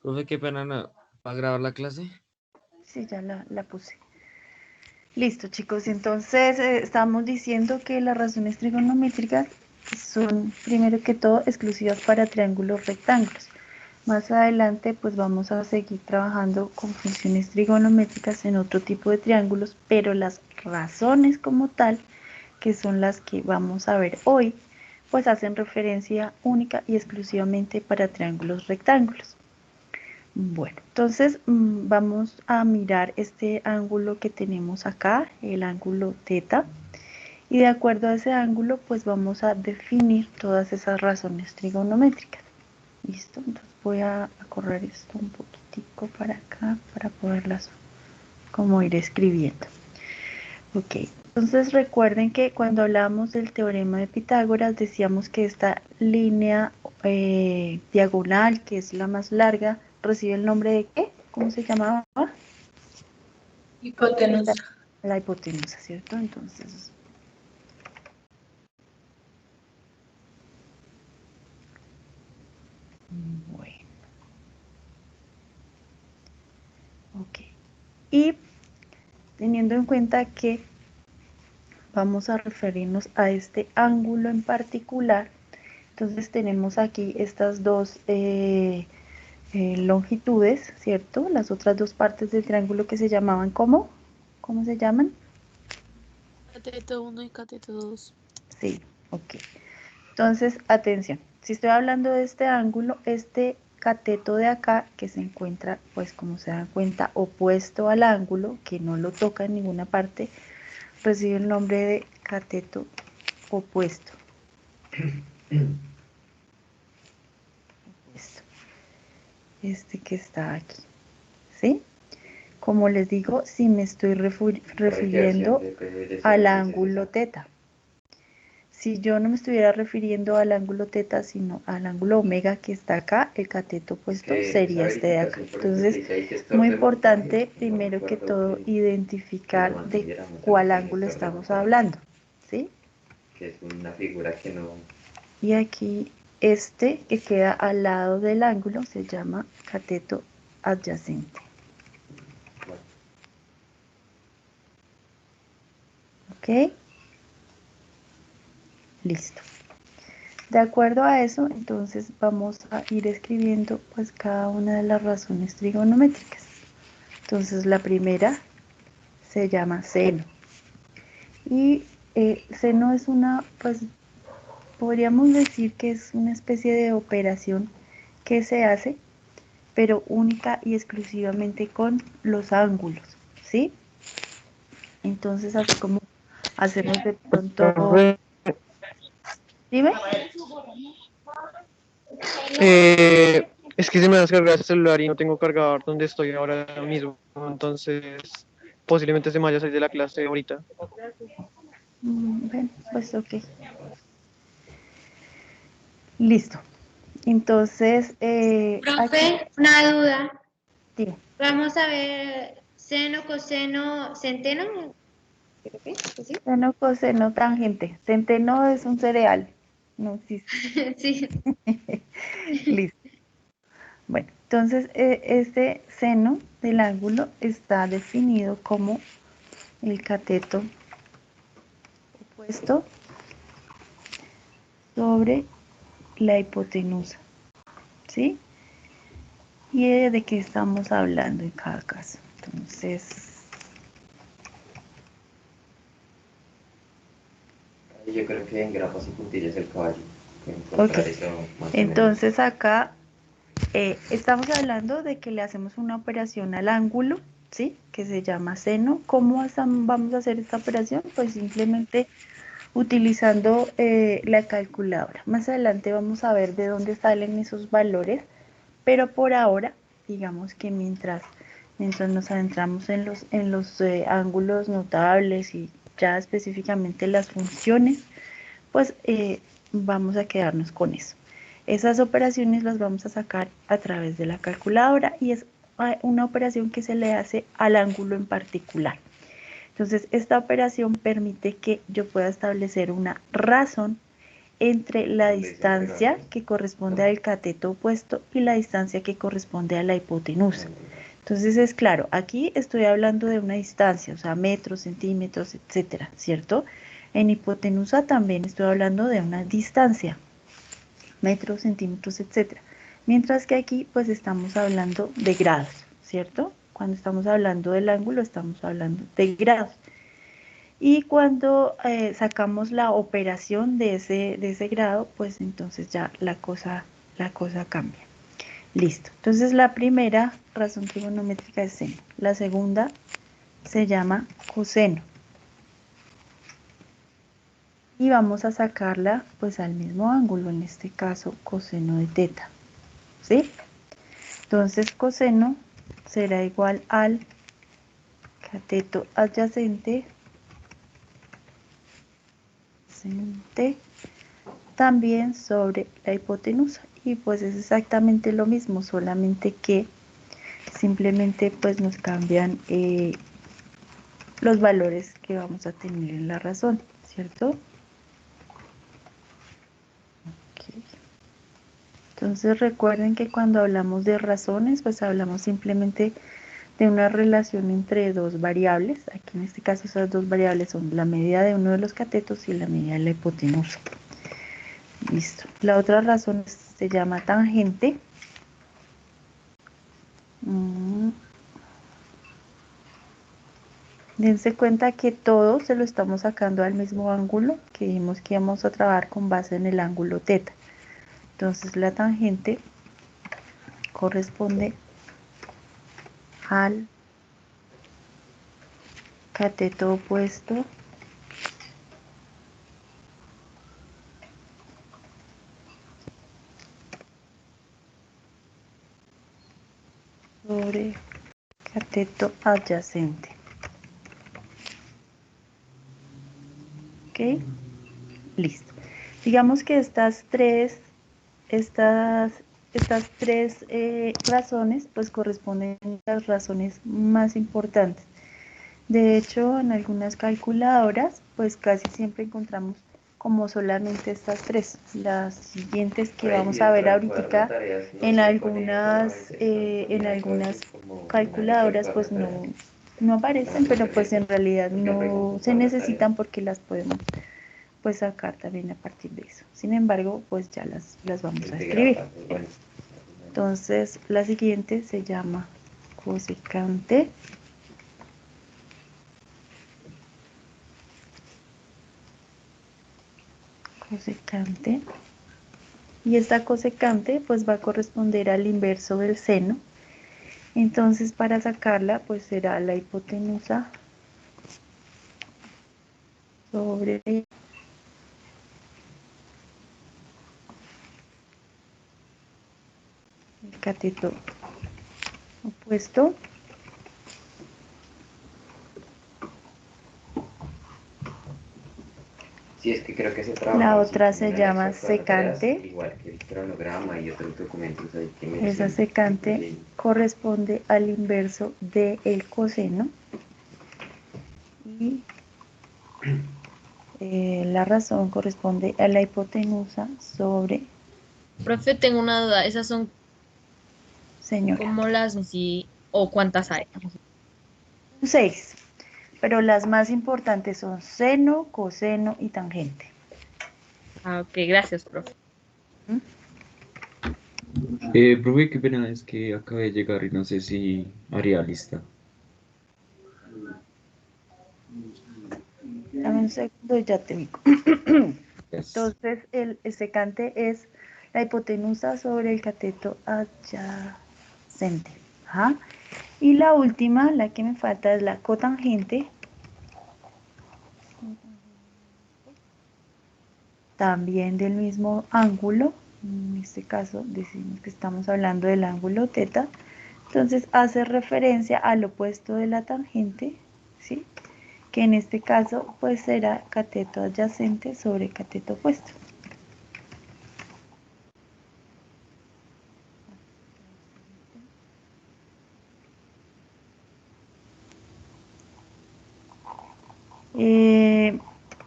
Profe, qué pena, no. ¿Va a grabar la clase? Sí, ya la puse. Listo, chicos. Entonces, estamos diciendo que las razones trigonométricas son, primero que todo, exclusivas para triángulos rectángulos. Más adelante, pues vamos a seguir trabajando con funciones trigonométricas en otro tipo de triángulos, pero las razones como tal, que son las que vamos a ver hoy, pues hacen referencia única y exclusivamente para triángulos rectángulos. Bueno, entonces vamos a mirar este ángulo que tenemos acá, el ángulo teta, y de acuerdo a ese ángulo, pues vamos a definir todas esas razones trigonométricas. ¿Listo? Entonces voy a correr esto un poquitico para acá para poderlas como ir escribiendo. Ok, entonces recuerden que cuando hablamos del teorema de Pitágoras decíamos que esta línea diagonal, que es la más larga, recibe el nombre de ¿qué? ¿Cómo se llamaba? Hipotenusa. La hipotenusa, ¿cierto? Entonces, bueno, ok. Y teniendo en cuenta que vamos a referirnos a este ángulo en particular, entonces tenemos aquí estas dos longitudes, ¿cierto? Las otras dos partes del triángulo que se llamaban ¿cómo? ¿Cómo se llaman? Cateto 1 y cateto 2. Sí, ok. Entonces, atención, si estoy hablando de este ángulo, este cateto de acá, que se encuentra, pues como se dan cuenta, opuesto al ángulo, que no lo toca en ninguna parte, recibe el nombre de cateto opuesto. Este que está aquí, ¿sí? Como les digo, si me estoy refiriendo al ángulo teta. Si yo no me estuviera refiriendo al ángulo teta, sino al ángulo omega que está acá, el cateto opuesto sería este de acá. Entonces, muy importante, primero que todo, identificar de cuál ángulo estamos hablando, ¿sí? Que es una figura que no... Y aquí, este que queda al lado del ángulo se llama cateto adyacente. ¿Ok? Listo. De acuerdo a eso, entonces vamos a ir escribiendo pues cada una de las razones trigonométricas. Entonces la primera se llama seno. Y seno es una, pues podríamos decir que es una especie de operación que se hace, pero única y exclusivamente con los ángulos, ¿sí? Entonces así como hacemos de pronto... Profe, Dime. es que se me va a descargar el celular y no tengo cargador donde estoy ahora mismo, entonces posiblemente se me vaya a salir de la clase ahorita. Bueno, pues ok. Listo. Entonces, aquí, Profe, una duda. dime. Vamos a ver seno, coseno, centeno. Creo que sí. Seno, coseno, tangente. Centeno es un cereal. No existe. Sí. Listo. Bueno, entonces este seno del ángulo está definido como el cateto opuesto sobre la hipotenusa. ¿Sí? ¿Y de qué estamos hablando en cada caso? Entonces, Yo creo que en grapas y puntillas el caballo. ok. Encontrar eso más o menos. Entonces acá estamos hablando de que le hacemos una operación al ángulo, ¿sí? Que se llama seno. ¿Cómo vamos a hacer esta operación? Pues simplemente utilizando la calculadora. Más adelante vamos a ver de dónde salen esos valores, pero por ahora, digamos que mientras nos adentramos en los ángulos notables y ya específicamente las funciones, pues vamos a quedarnos con eso. Esas operaciones las vamos a sacar a través de la calculadora y es una operación que se le hace al ángulo en particular. Entonces, esta operación permite que yo pueda establecer una razón entre la Donde dice distancia pegados. que corresponde al cateto opuesto y la distancia que corresponde a la hipotenusa. Entonces es claro, aquí estoy hablando de una distancia, o sea, metros, centímetros, etcétera, ¿cierto? En hipotenusa también estoy hablando de una distancia, metros, centímetros, etcétera. Mientras que aquí pues estamos hablando de grados, ¿cierto? Cuando estamos hablando del ángulo estamos hablando de grados. Y cuando sacamos la operación de ese grado, pues entonces ya la cosa cambia. Listo. Entonces la primera razón trigonométrica es seno. La segunda se llama coseno. Y vamos a sacarla pues al mismo ángulo, en este caso coseno de teta. ¿Sí? Entonces coseno será igual al cateto adyacente también sobre la hipotenusa. Y pues es exactamente lo mismo, solamente que simplemente pues nos cambian los valores que vamos a tener en la razón, ¿cierto? Okay. Entonces recuerden que cuando hablamos de razones, pues hablamos simplemente de una relación entre dos variables. Aquí en este caso esas dos variables son la medida de uno de los catetos y la medida de la hipotenusa. Listo. La otra razón se llama tangente. Dense cuenta que todo se lo estamos sacando al mismo ángulo, que dijimos que íbamos a trabajar con base en el ángulo teta. Entonces la tangente corresponde al cateto opuesto sobre cateto adyacente. ¿Ok? Listo. Digamos que estas tres razones pues corresponden a las razones más importantes. De hecho, en algunas calculadoras pues casi siempre encontramos como solamente estas tres. Las siguientes que vamos a ver ahorita en algunas calculadoras pues no aparecen, pero pues en realidad no se necesitan porque las podemos pues sacar también a partir de eso. Sin embargo, pues ya las vamos a escribir. Entonces, la siguiente se llama cosecante. Cosecante. Y esta cosecante pues va a corresponder al inverso del seno. Entonces, para sacarla, pues será la hipotenusa sobre el cateto opuesto. Sí, es que creo que se trabaja La así, otra como se en llama anexo a las tareas, secante. igual que el cronograma y otros documentos ahí que Esa mencionan. secante corresponde al inverso del coseno. Y la razón corresponde a la hipotenusa sobre, Profe, tengo una duda. ¿Esas son señora, como las sí o cuántas hay? 6, pero las más importantes son seno, coseno y tangente. Ah, ok, gracias, profe. ¿Mm? Profe, qué pena, es que acabé de llegar y no sé si haría lista. Dame un segundo y ya te digo. Yes. Entonces, el secante es la hipotenusa sobre el cateto adyacente. Ajá. Y la última, la que me falta, es la cotangente. También del mismo ángulo. En este caso decimos que estamos hablando del ángulo teta. Entonces hace referencia al opuesto de la tangente, ¿sí? Que en este caso pues será cateto adyacente sobre cateto opuesto.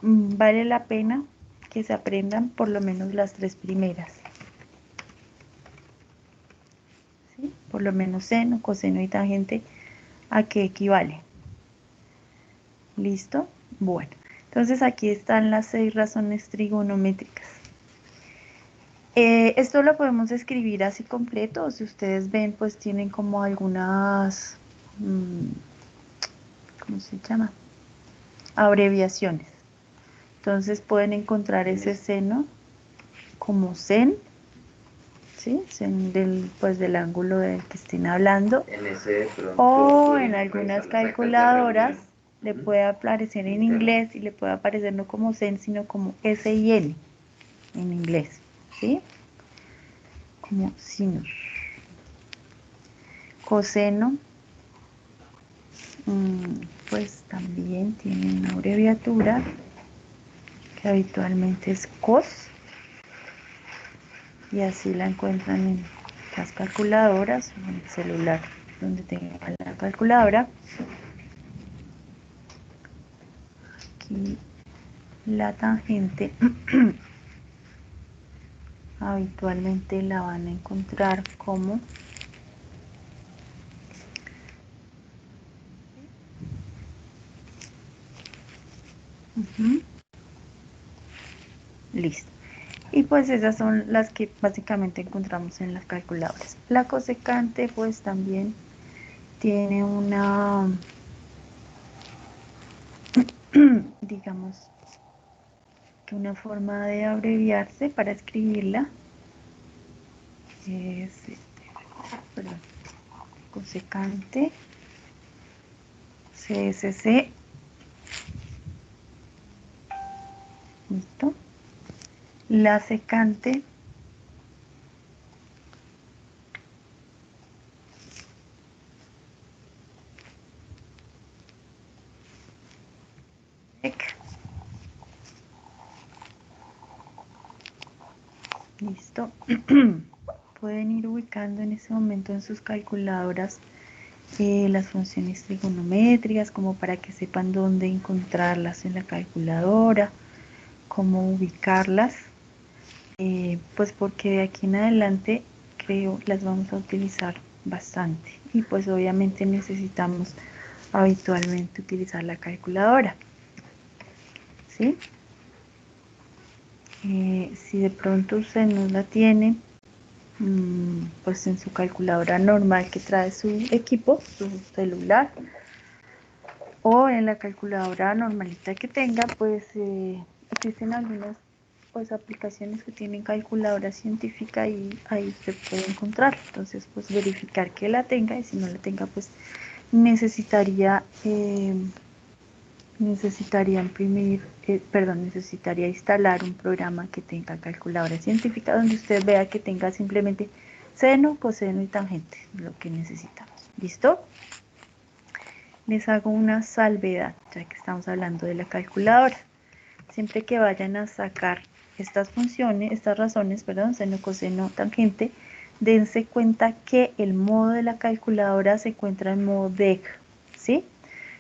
Vale la pena que que se aprendan por lo menos las 3 primeras. ¿Sí? Por lo menos seno, coseno y tangente, ¿a qué equivale? ¿Listo? Bueno, entonces aquí están las 6 razones trigonométricas. Esto lo podemos escribir así completo, o si ustedes ven, pues tienen como algunas, ¿cómo se llama? Abreviaciones. Entonces pueden encontrar ese seno como sen, ¿sí? Sen del, pues, del ángulo del que estén hablando. En ese de pronto O pueden en revisar algunas las actas de calculadoras reunión. le puede aparecer en inglés y le puede aparecer no como sen, sino como S y N en inglés, ¿sí? Como sinus. Coseno, pues también tiene una abreviatura que habitualmente es cos, y así la encuentran en las calculadoras o en el celular donde tengan la calculadora. Aquí la tangente habitualmente la van a encontrar como listo. Y pues esas son las que básicamente encontramos en las calculadoras. La cosecante pues también tiene una, digamos, que una forma de abreviarse para escribirla. Es, perdón, cosecante, CSC, listo. La secante, sec, listo. Pueden ir ubicando en ese momento en sus calculadoras las funciones trigonométricas, como para que sepan dónde encontrarlas en la calculadora, cómo ubicarlas, pues porque de aquí en adelante creo las vamos a utilizar bastante, y pues obviamente necesitamos habitualmente utilizar la calculadora, ¿sí? Si de pronto usted no la tiene, pues en su calculadora normal que trae su equipo, su celular, o en la calculadora normalita que tenga, pues existen algunas pues aplicaciones que tienen calculadora científica y ahí usted puede encontrar. Entonces pues verificar que la tenga, y si no la tenga pues necesitaría necesitaría instalar un programa que tenga calculadora científica, donde usted vea que tenga simplemente seno, coseno y tangente, lo que necesitamos. ¿Listo? Les hago una salvedad, ya que estamos hablando de la calculadora. Siempre que vayan a sacar estas funciones, estas razones, perdón, seno, coseno, tangente, dense cuenta que el modo de la calculadora se encuentra en modo DEG, ¿sí?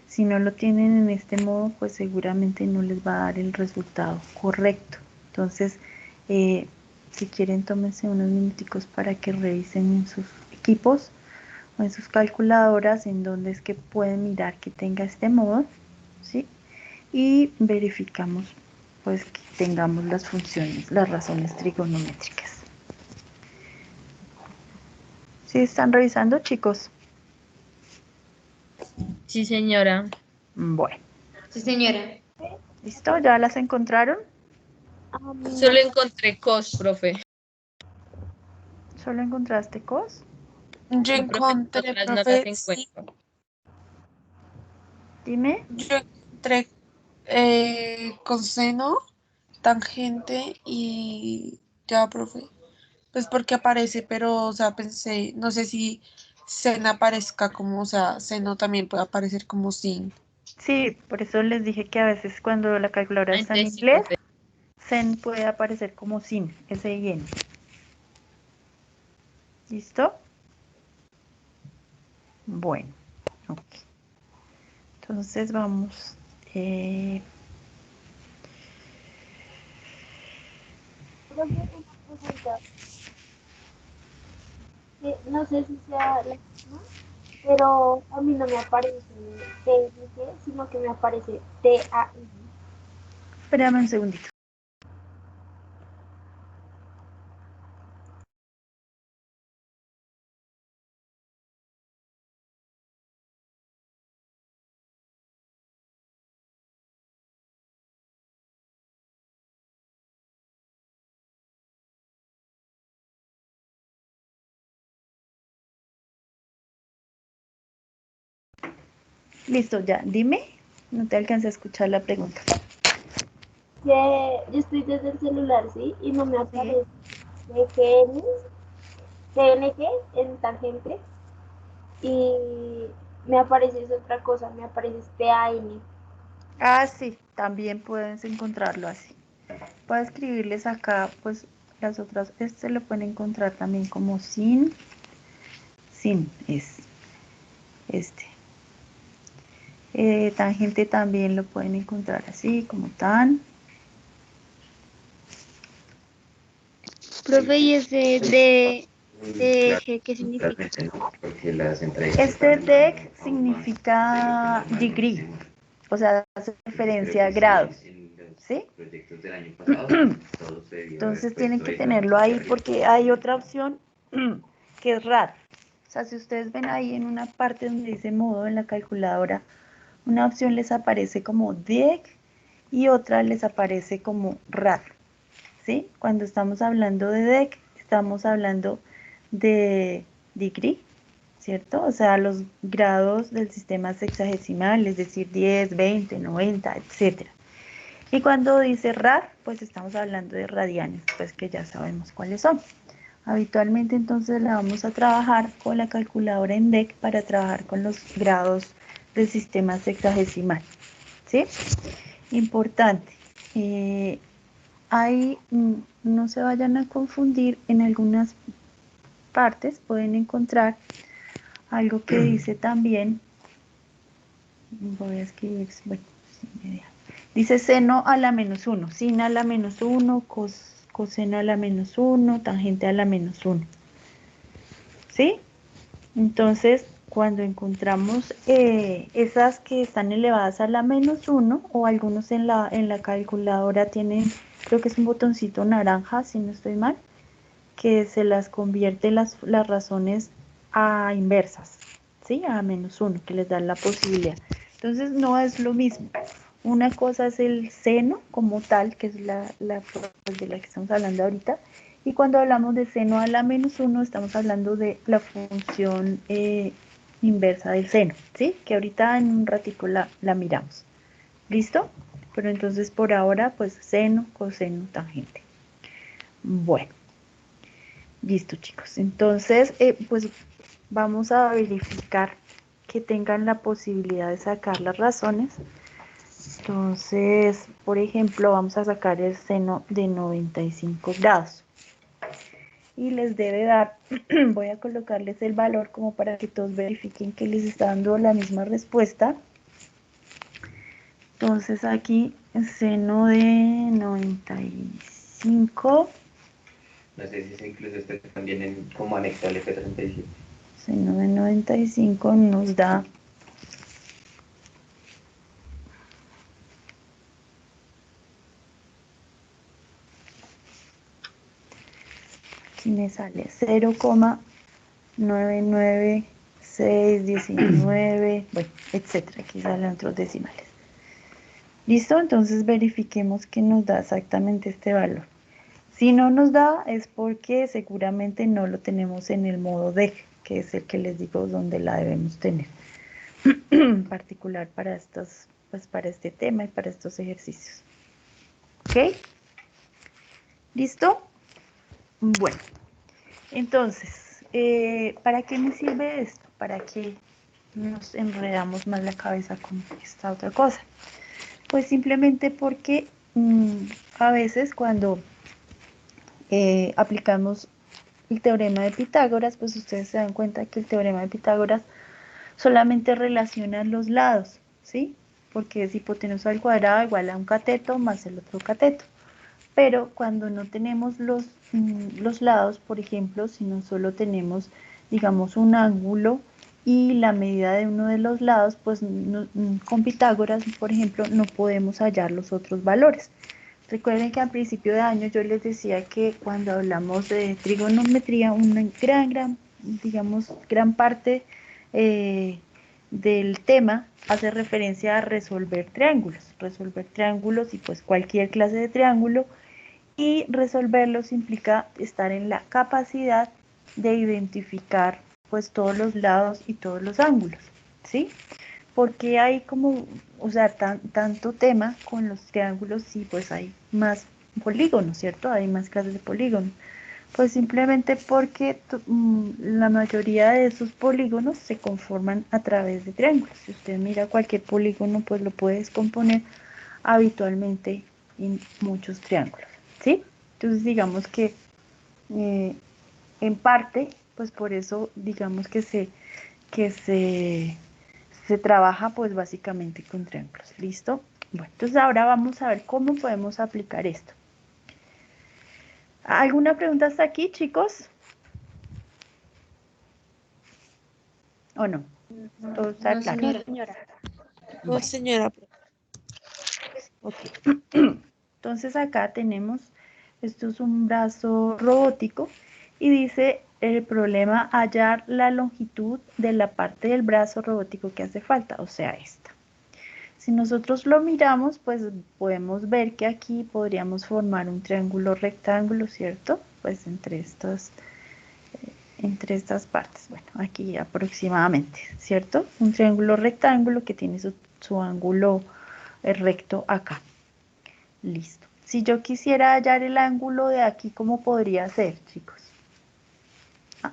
Si no lo tienen en este modo, pues seguramente no les va a dar el resultado correcto. Entonces, si quieren, tómense unos minuticos para que revisen en sus equipos o en sus calculadoras en donde es que pueden mirar que tenga este modo, ¿sí? Y verificamos pues que tengamos las funciones, las razones trigonométricas. ¿Sí están revisando, chicos? Sí, señora. Bueno, Sí, señora. ¿listo? ¿Ya las encontraron? Solo encontré cos, profe. ¿Solo encontraste cos? Yo Sí, profe, encontré, otras no las profe, sí, encuentro. Dime. yo encontré coseno, tangente y ya, profe. Pues porque aparece, pero, o sea, pensé, no sé si sen aparezca como, o sea, seno también puede aparecer como sin. Sí, por eso les dije que a veces cuando la calculadora Ah, está en entonces sí, inglés, profe. sen puede aparecer como sin, S-I-N. ¿Listo? Bueno, ok. Entonces vamos. Profe, una pregunta. No sé si sea la misma, pero a mí no me aparece TNG, sino que me aparece TAI. Espérame un segundito. Listo, ya. Dime. No te alcancé a escuchar la pregunta. Que yo estoy desde el celular, ¿sí? Y no me Sí. aparece TNG en tangente y me aparece es otra cosa, me aparece TAN. Ah, sí, también puedes encontrarlo así. Puedes escribirles acá, pues las otras, este lo pueden encontrar también como sin es este. Tangente también lo pueden encontrar así, como tan. Profe, ¿y ese de Claro, eje qué significa? realmente no, porque las entregas Este están DEC aún más significa de lo que degree, normalmente hacemos. o sea, hace Entonces creo referencia a que grado, sí, en los ¿sí? proyectos del año pasado, todo se debió haber Entonces tienen puesto que eso en tenerlo hacia ahí arriba. porque hay otra opción que es rad. O sea, si ustedes ven ahí en una parte donde dice modo en la calculadora, una opción les aparece como DEC y otra les aparece como rad, ¿sí? Cuando estamos hablando de DEC, estamos hablando de degree, ¿cierto? O sea, los grados del sistema sexagesimal, es decir, 10, 20, 90, etcétera. Y cuando dice rad, pues estamos hablando de radianes, pues que ya sabemos cuáles son. Habitualmente entonces la vamos a trabajar con la calculadora en DEC para trabajar con los grados del sistema sexagesimal, ¿sí? Importante. Ahí no se vayan a confundir, en algunas partes pueden encontrar algo que dice también, voy a escribir, bueno, dice seno a la menos 1, sin a la menos 1, coseno a la menos 1, tangente a la menos 1, ¿sí? Entonces, cuando encontramos esas que están elevadas a la menos 1, o algunos en la calculadora tienen, creo que es un botoncito naranja, si no estoy mal, que se las convierte las razones a inversas, ¿sí? A menos 1, que les da la posibilidad. Entonces, no es lo mismo. Una cosa es el seno como tal, que es la de la que estamos hablando ahorita, y cuando hablamos de seno a la menos 1, estamos hablando de la función inversa del seno, ¿sí? Que ahorita en un ratico la miramos. ¿Listo? Pero entonces por ahora, pues seno, coseno, tangente. Bueno, listo chicos. Entonces, pues vamos a verificar que tengan la posibilidad de sacar las razones. Entonces, por ejemplo, vamos a sacar el seno de 95 grados. Y les debe dar, voy a colocarles el valor como para que todos verifiquen que les está dando la misma respuesta. Entonces aquí el seno de 95, No sé si se incluso este también como anexo al F37. seno de 95 nos da aquí me sale 0,99619, bueno, etcétera, aquí salen otros decimales. ¿Listo? Entonces verifiquemos que nos da exactamente este valor. Si no nos da es porque seguramente no lo tenemos en el modo DEC, que es el que les digo donde la debemos tener. En particular para estos, pues para este tema y para estos ejercicios. ¿Ok? ¿Listo? Bueno, entonces, ¿para qué me sirve esto? Para que nos enredamos más la cabeza con esta otra cosa. Pues simplemente porque a veces cuando aplicamos el teorema de Pitágoras, pues ustedes se dan cuenta que el teorema de Pitágoras solamente relaciona los lados, ¿sí? Porque es hipotenusa al cuadrado igual a un cateto más el otro cateto. Pero cuando no tenemos los lados, por ejemplo, sino solo tenemos, digamos, un ángulo y la medida de uno de los lados, pues con Pitágoras, por ejemplo, no podemos hallar los otros valores. Recuerden que al principio de año yo les decía que cuando hablamos de trigonometría, una digamos, gran parte del tema hace referencia a resolver triángulos y pues cualquier clase de triángulo, y resolverlos implica estar en la capacidad de identificar pues todos los lados y todos los ángulos, ¿sí? Porque hay como, o sea, tanto tema con los triángulos, sí, pues hay más polígonos, ¿cierto? Hay más clases de polígonos. Pues simplemente porque la mayoría de esos polígonos se conforman a través de triángulos. Si usted mira cualquier polígono, pues lo puede descomponer habitualmente en muchos triángulos, ¿sí? Entonces digamos que en parte, pues por eso digamos que se trabaja pues básicamente con triángulos, ¿listo? Bueno, entonces ahora vamos a ver cómo podemos aplicar esto. ¿Alguna pregunta hasta aquí, chicos? ¿O no? ¿Todo está No, claro? señora. No, Bueno, señora. ok. Entonces acá tenemos, esto es un brazo robótico y dice el problema hallar la longitud de la parte del brazo robótico que hace falta, o sea, esta. Si nosotros lo miramos, pues podemos ver que aquí podríamos formar un triángulo rectángulo, ¿cierto? Pues entre estas partes. Bueno, aquí aproximadamente, ¿cierto? Un triángulo rectángulo que tiene su ángulo recto acá. Listo. Si yo quisiera hallar el ángulo de aquí, ¿cómo podría ser, chicos?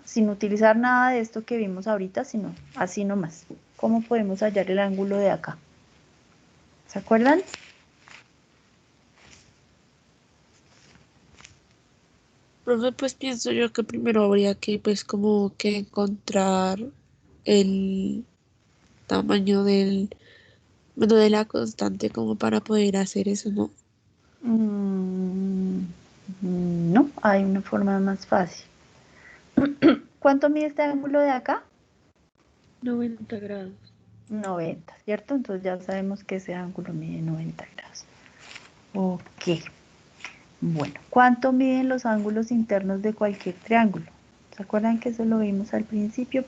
Sin utilizar nada de esto que vimos ahorita, sino así nomás. ¿Cómo podemos hallar el ángulo de acá? ¿Se acuerdan? Profe, pues pienso yo que primero habría que, pues, como que encontrar el tamaño bueno, de la constante como para poder hacer eso, ¿no? Mm, no, hay una forma más fácil. ¿Cuánto mide este ángulo de acá? 90 grados. 90, ¿cierto? Entonces ya sabemos que ese ángulo mide 90 grados. Ok. Bueno, ¿cuánto miden los ángulos internos de cualquier triángulo? ¿Se acuerdan que eso lo vimos al principio?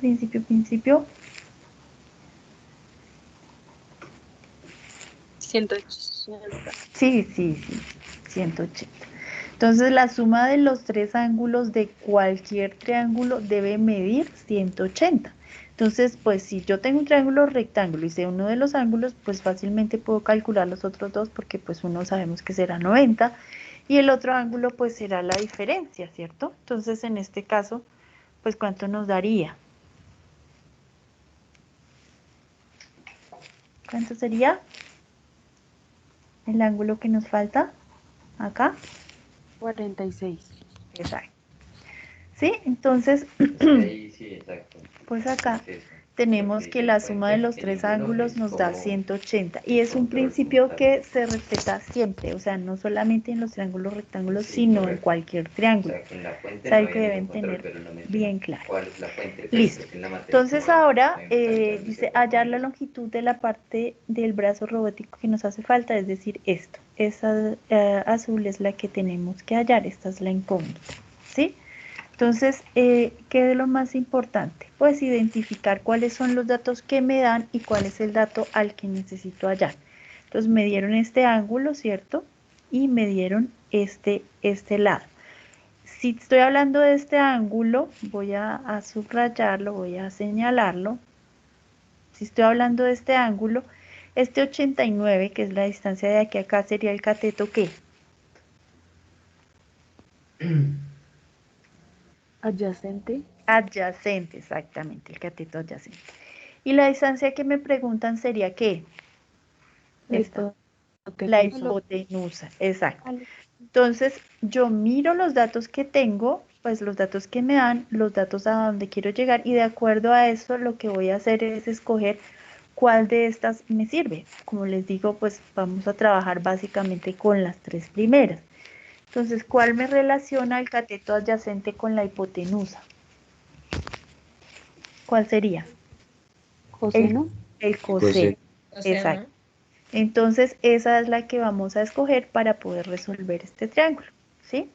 180. Sí, 180. Entonces la suma de los tres ángulos de cualquier triángulo debe medir 180. Entonces, pues si yo tengo un triángulo rectángulo y sé uno de los ángulos, pues fácilmente puedo calcular los otros dos porque pues uno sabemos que será 90 y el otro ángulo pues será la diferencia, ¿cierto? Entonces en este caso, pues ¿cuánto nos daría? ¿Cuánto sería el ángulo que nos falta acá? 46. Exacto. ¿Sí? Entonces, Es que ahí sí, exacto. pues acá Es eso. tenemos Porque que dice la la suma de fuente los que tres ninguno ángulos es nos da como 180 y el es un control principio como tal. que se respeta siempre, o sea, no solamente en los triángulos rectángulos, Sí, sino en correcto. cualquier O triángulo. sea, que en la fuente Es no algo hay que deben ningún control, tener pero no menciona bien claro. cuál es la fuente, pero Listo. pues en la materia Entonces como ahora hay que calcular de dice cierta hallar forma la eso. longitud de la parte del brazo robótico que nos hace falta, es decir, esto. Esa azul es la que tenemos que hallar, esta es la incógnita, ¿sí? Entonces, ¿qué es lo más importante? Pues identificar cuáles son los datos que me dan y cuál es el dato al que necesito hallar. Entonces, me dieron este ángulo, ¿cierto? Y me dieron este lado. Si estoy hablando de este ángulo, voy a subrayarlo, voy a señalarlo. Si estoy hablando de este ángulo, este 89, que es la distancia de aquí a acá, sería el cateto, ¿qué? Adyacente. Adyacente, exactamente, el cateto adyacente. Y la distancia que me preguntan sería ¿qué? Esta, la Hipotenusa. hipotenusa, exacto. Entonces, yo miro los datos que tengo, pues los datos que me dan, los datos a donde quiero llegar y de acuerdo a eso lo que voy a hacer es escoger cuál de estas me sirve. Como les digo, pues vamos a trabajar básicamente con las tres primeras. Entonces, ¿cuál me relaciona el cateto adyacente con la hipotenusa? ¿Cuál sería? Coseno. El coseno. Exacto. Entonces, esa es la que vamos a escoger para poder resolver este triángulo, ¿sí?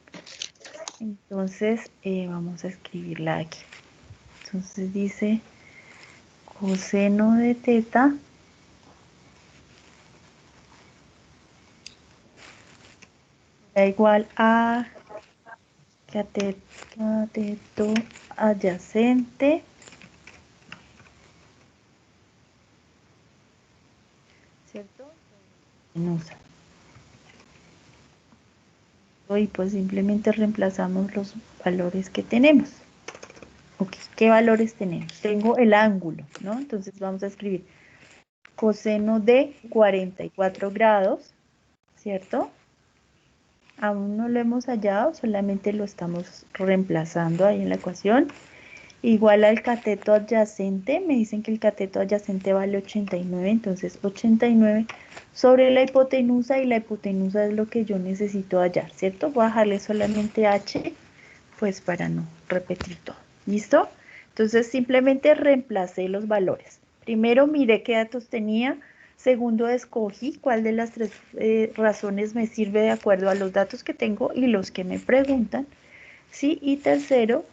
Entonces, vamos a escribirla aquí. Entonces dice coseno de teta da igual a cateto adyacente, ¿cierto? Hipotenusa. Y pues simplemente reemplazamos los valores que tenemos. Ok, ¿qué valores tenemos? Tengo el ángulo, ¿no? Entonces vamos a escribir coseno de 44 grados, ¿cierto? Aún no lo hemos hallado, solamente lo estamos reemplazando ahí en la ecuación. Igual al cateto adyacente, me dicen que el cateto adyacente vale 89, entonces 89 sobre la hipotenusa, y la hipotenusa es lo que yo necesito hallar, ¿cierto? Voy a dejarle solamente h, pues para no repetir todo. ¿Listo? Entonces simplemente reemplacé los valores. Primero miré qué datos tenía. Segundo, escogí cuál de las tres razones me sirve de acuerdo a los datos que tengo y los que me preguntan. ¿Sí? Y tercero,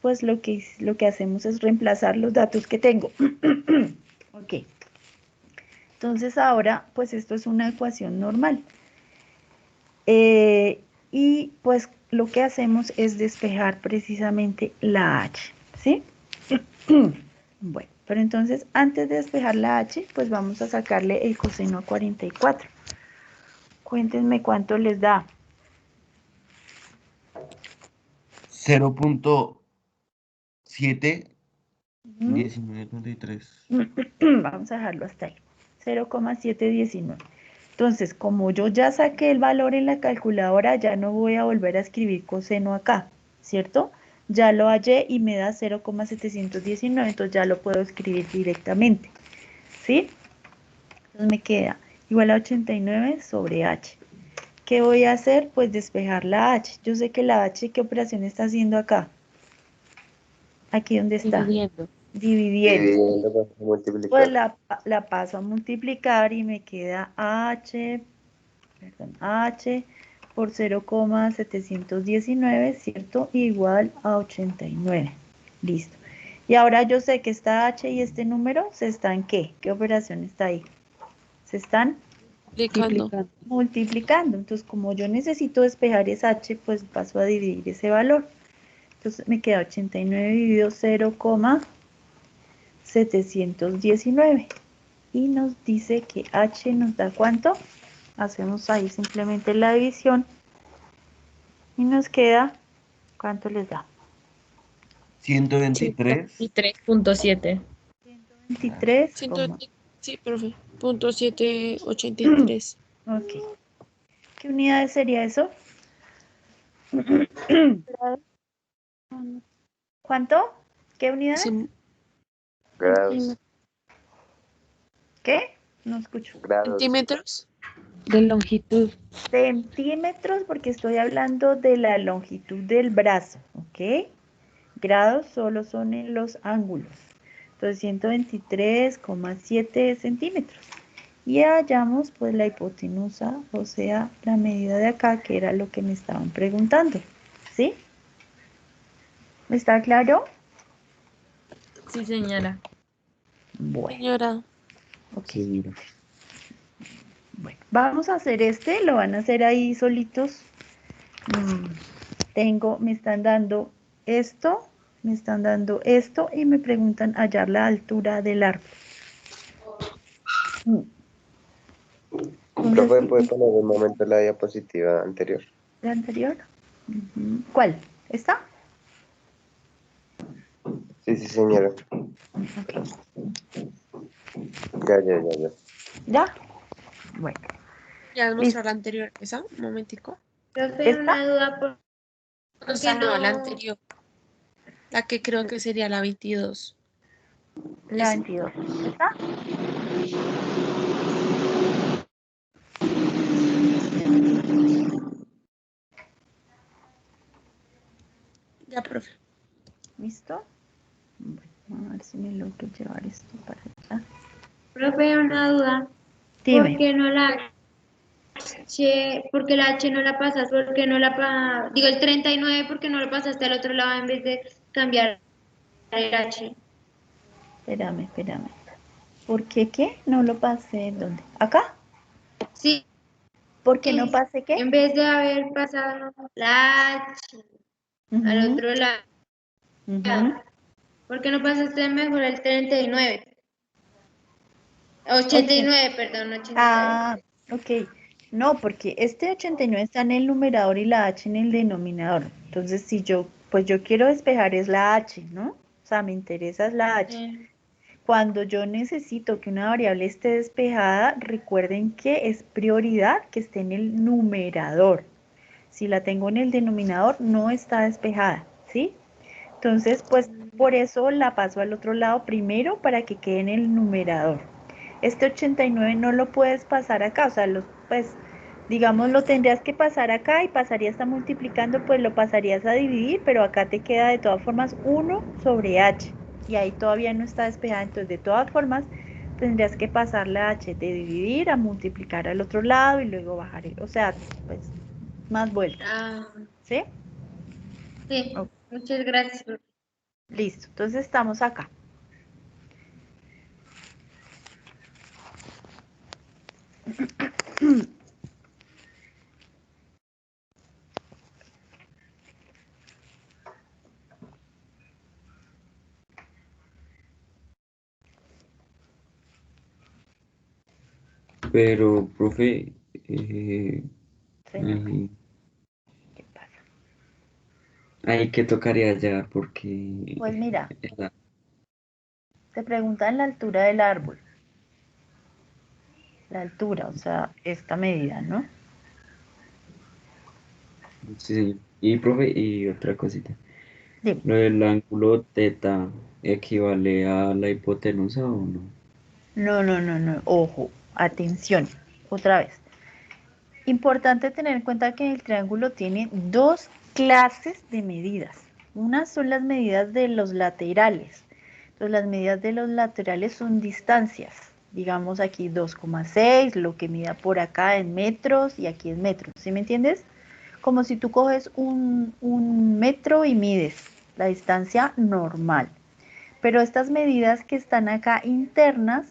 pues lo que hacemos es reemplazar los datos que tengo. Ok. Entonces ahora, pues esto es una ecuación normal. Y pues lo que hacemos es despejar precisamente la h, ¿sí? Bueno, pero entonces antes de despejar la h, pues vamos a sacarle el coseno a 44. Cuéntenme cuánto les da. 0.71933. Vamos a dejarlo hasta ahí. 0,719. Entonces, como yo ya saqué el valor en la calculadora, ya no voy a volver a escribir coseno acá, ¿cierto? Ya lo hallé y me da 0,719, entonces ya lo puedo escribir directamente, ¿sí? Entonces me queda igual a 89 sobre h. ¿Qué voy a hacer? Pues despejar la h. Yo sé que la h, ¿qué operación está haciendo acá? Aquí donde está. Dividiendo. Dividiendo. Dividiendo por multiplicar. Pues la paso a multiplicar y me queda h por 0,719, ¿cierto? Igual a 89. Listo. Y ahora yo sé que esta h y este número se están, ¿qué? ¿Qué operación está ahí? Se están Multiplicando. multiplicando. Entonces, como yo necesito despejar esa h, pues paso a dividir ese valor. Entonces, me queda 89 dividido 0,719. Y nos dice que h nos da ¿cuánto? Hacemos ahí simplemente la división. Y nos queda, ¿cuánto les da? 123. 3.7. 123, Sí, profe. Punto 783. ok. ¿Qué unidades sería eso? ¿Cuánto? ¿Qué unidades? Sí, Grados. ¿Qué? No escucho. Grados. centímetros. De longitud. Centímetros, porque estoy hablando de la longitud del brazo, ¿ok? Grados solo son en los ángulos. Entonces, 123,7 centímetros. Y hallamos pues la hipotenusa, o sea, la medida de acá, que era lo que me estaban preguntando. ¿Sí? ¿Está claro? Sí, señora. Bueno, Señora, ok. Sí, mira. Bueno, vamos a hacer lo van a hacer ahí solitos. Me están dando esto, me están dando esto y me preguntan hallar la altura del árbol. Profe, ¿puede poner un momento la diapositiva anterior? ¿La anterior? ¿Cuál? ¿Esta? Sí, señora. Ok. Ya. ¿Ya? Bueno. ya les Listo. mostró la anterior. ¿Esa? Un momentico. Profe, ¿Esta? una duda, ¿por O sea, qué no, la no? anterior. La que creo que sería la 22. La Esa. 22. ¿Esta? Ya, profe. ¿Listo? Bueno, a ver si me logro llevar esto para allá. Profe, una duda. ¿Por Dime. qué no la H, porque la H no la pasas? ¿Por qué no la digo el 39, porque no lo pasaste al otro lado en vez de cambiar el H? Espérame. ¿Por qué qué? No lo pasé. ¿Dónde? ¿Acá? Sí, ¿Por qué no pasé qué? en vez de haber pasado la H al Ujú, otro lado, ujú. ¿por qué no pasaste mejor el 39? Ocho. 89, perdón, 89. Ah, ok. No, porque este 89 está en el numerador y la H en el denominador. Entonces, si yo, pues yo quiero despejar es la H, ¿no? O sea, me interesa es la H. Cuando yo necesito que una variable esté despejada, recuerden que es prioridad que esté en el numerador. Si la tengo en el denominador, no está despejada, ¿sí? Entonces, pues por eso la paso al otro lado primero para que quede en el numerador. Este 89 no lo puedes pasar acá, o sea, pues digamos lo tendrías que pasar acá y pasaría hasta multiplicando, pues lo pasarías a dividir, pero acá te queda de todas formas 1 sobre h y ahí todavía no está despejada, entonces de todas formas tendrías que pasar la h de dividir a multiplicar al otro lado y luego bajar, o sea, pues más vueltas, Ah, ¿sí? sí, Ok, muchas gracias. listo, entonces estamos acá. Pero, profe, eh, Señor, ahí, ¿qué pasa? ahí que tocaría ya, porque Pues mira, la- te preguntan la altura del árbol. La altura, o sea, esta medida, ¿no? sí, y profe, y otra cosita. Dime. ¿Lo del ángulo teta equivale a la hipotenusa o no? No. Ojo, atención. Otra vez. Importante tener en cuenta que el triángulo tiene dos clases de medidas. Unas son las medidas de los laterales. Entonces, las medidas de los laterales son distancias. Digamos aquí 2,6, lo que mida por acá en metros y aquí en metros. ¿Sí me entiendes? Como si tú coges un metro y mides la distancia normal. Pero estas medidas que están acá internas,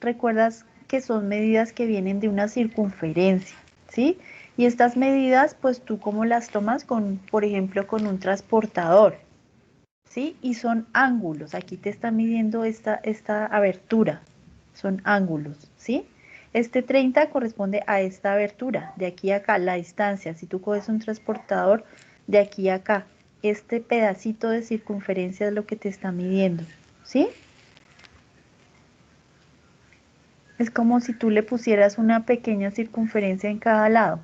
recuerdas que son medidas que vienen de una circunferencia, ¿sí? Y estas medidas, pues tú cómo las tomas con, por ejemplo, con un transportador, ¿sí? Y son ángulos. Aquí te está midiendo esta abertura. Son ángulos, ¿sí? Este 30 corresponde a esta abertura, de aquí a acá, la distancia. Si tú coges un transportador, de aquí a acá, este pedacito de circunferencia es lo que te está midiendo, ¿sí? Es como si tú le pusieras una pequeña circunferencia en cada lado.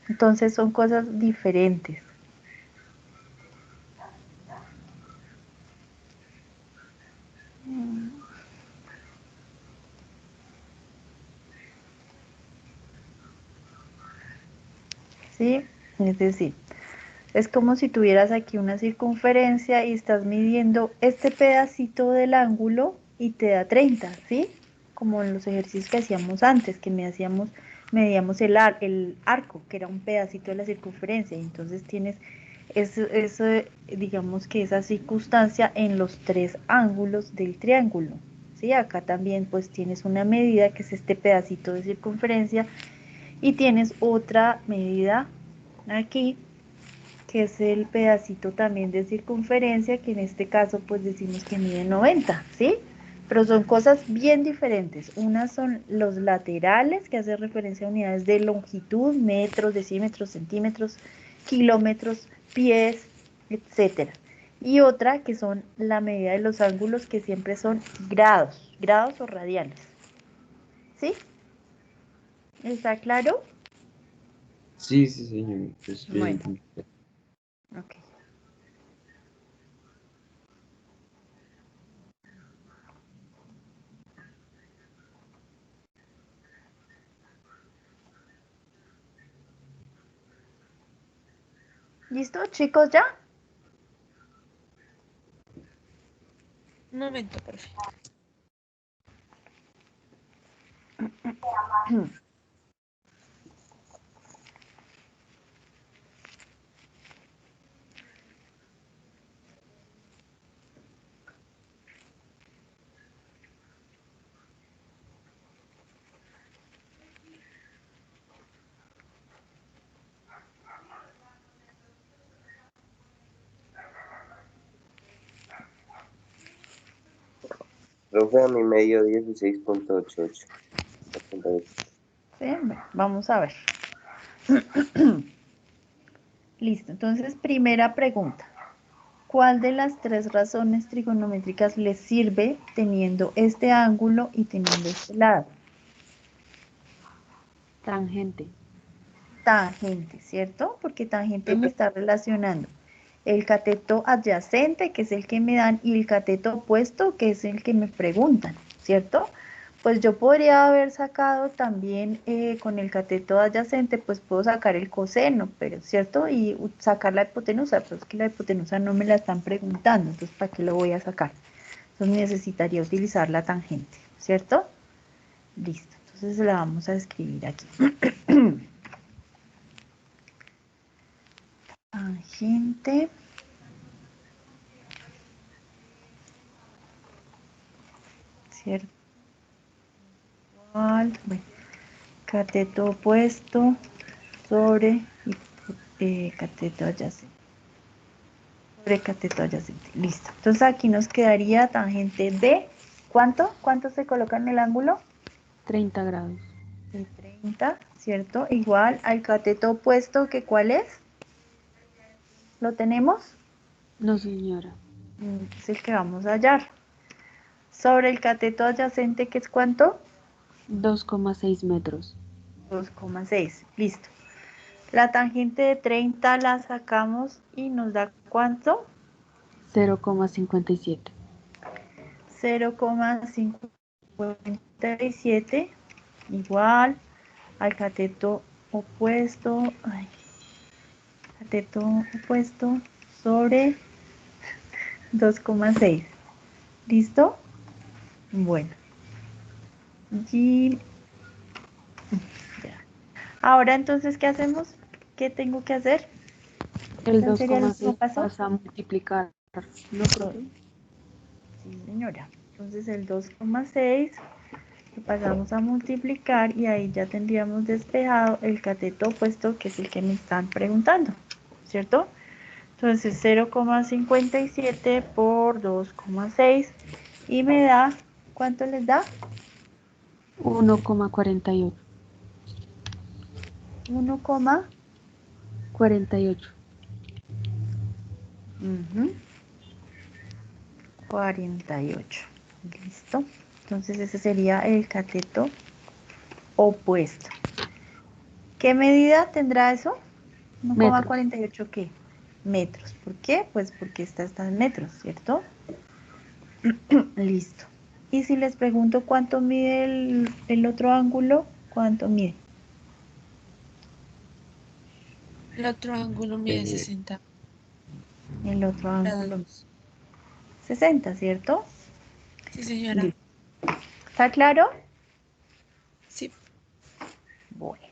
Entonces son cosas diferentes. ¿Sí? Es decir, es como si tuvieras aquí una circunferencia y estás midiendo este pedacito del ángulo y te da 30, ¿sí? Como en los ejercicios que hacíamos antes, que medíamos el arco, que era un pedacito de la circunferencia, y entonces tienes eso, digamos que esa circunstancia en los tres ángulos del triángulo, ¿sí? Acá también pues tienes una medida que es este pedacito de circunferencia y tienes otra medida aquí que es el pedacito también de circunferencia, que en este caso pues decimos que mide 90, ¿sí? Pero son cosas bien diferentes. Unas son los laterales, que hace referencia a unidades de longitud, metros, decímetros, centímetros, kilómetros, pies, etcétera. Y otra que son la medida de los ángulos, que siempre son grados o radianes. ¿Sí? ¿Está claro? Sí, sí, señor, pues yo ya Bueno, entendí. ok. ¿Listo, chicos, ya? Un momento, profe. Profe, a mí me dio 16.88. Sí, vamos a ver. Listo, entonces primera pregunta. ¿Cuál de las tres razones trigonométricas les sirve teniendo este ángulo y teniendo este lado? Tangente. Tangente, ¿cierto? Porque tangente me está relacionando el cateto adyacente, que es el que me dan, y el cateto opuesto, que es el que me preguntan, ¿cierto? Pues yo podría haber sacado también con el cateto adyacente, pues puedo sacar el coseno, pero ¿cierto? Y sacar la hipotenusa, pero es que la hipotenusa no me la están preguntando, entonces ¿para qué lo voy a sacar? Entonces necesitaría utilizar la tangente, ¿cierto? Listo, entonces la vamos a escribir aquí. Tangente. ¿Cierto? Igual, bueno, cateto opuesto sobre cateto adyacente. Sobre cateto adyacente. Listo. Entonces aquí nos quedaría tangente de, ¿cuánto? ¿Cuánto se coloca en el ángulo? 30 grados. De 30, ¿cierto? Igual al cateto opuesto, que ¿cuál es? ¿Lo tenemos? No, señora. Es el que vamos a hallar. Sobre el cateto adyacente, ¿que es cuánto? 2,6 metros. 2,6. Listo. La tangente de 30 la sacamos y nos da ¿cuánto? 0,57. 0,57 igual al cateto opuesto, cateto opuesto sobre 2,6. ¿Listo? Bueno. Y ya. Ahora entonces, ¿qué hacemos? ¿Qué tengo que hacer? El ¿Cuál sería el último 2,6 paso? pasa a multiplicar. ¿No, profe? Sí, señora. Entonces el 2,6 lo pasamos a multiplicar y ahí ya tendríamos despejado el cateto opuesto, que es el que me están preguntando, ¿cierto? Entonces 0,57 por 2,6 y me da, ¿cuánto les da? 1,48. 1,48. 48. 48. Listo. Entonces ese sería el cateto opuesto. ¿Qué medida tendrá eso? Metros. 1,48 ¿qué? Metros. ¿Por qué? Pues porque esta está en metros, ¿cierto? Listo. Y si les pregunto cuánto mide el otro ángulo, ¿cuánto mide? El otro ángulo mide Eh, 60 El otro ángulo grados. 60, ¿cierto? Sí, señora. Listo. ¿Está claro? Sí. Bueno,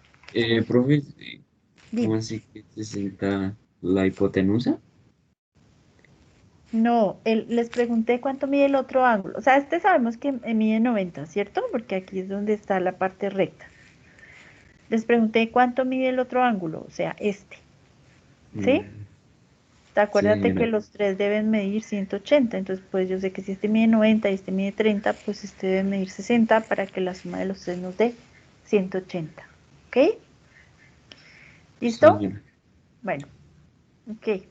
profe, ¿cómo dime. así que 60 la hipotenusa? No, les pregunté cuánto mide el otro ángulo. O sea, este sabemos que mide 90, ¿cierto? Porque aquí es donde está la parte recta. Les pregunté cuánto mide el otro ángulo, o sea, este. ¿Sí? Mm, sí, Acuérdate que señora. los tres deben medir 180, entonces pues yo sé que si este mide 90 y este mide 30, pues este debe medir 60 para que la suma de los tres nos dé 180. ¿Ok? Sí, ¿Listo? señora. Bueno, ok.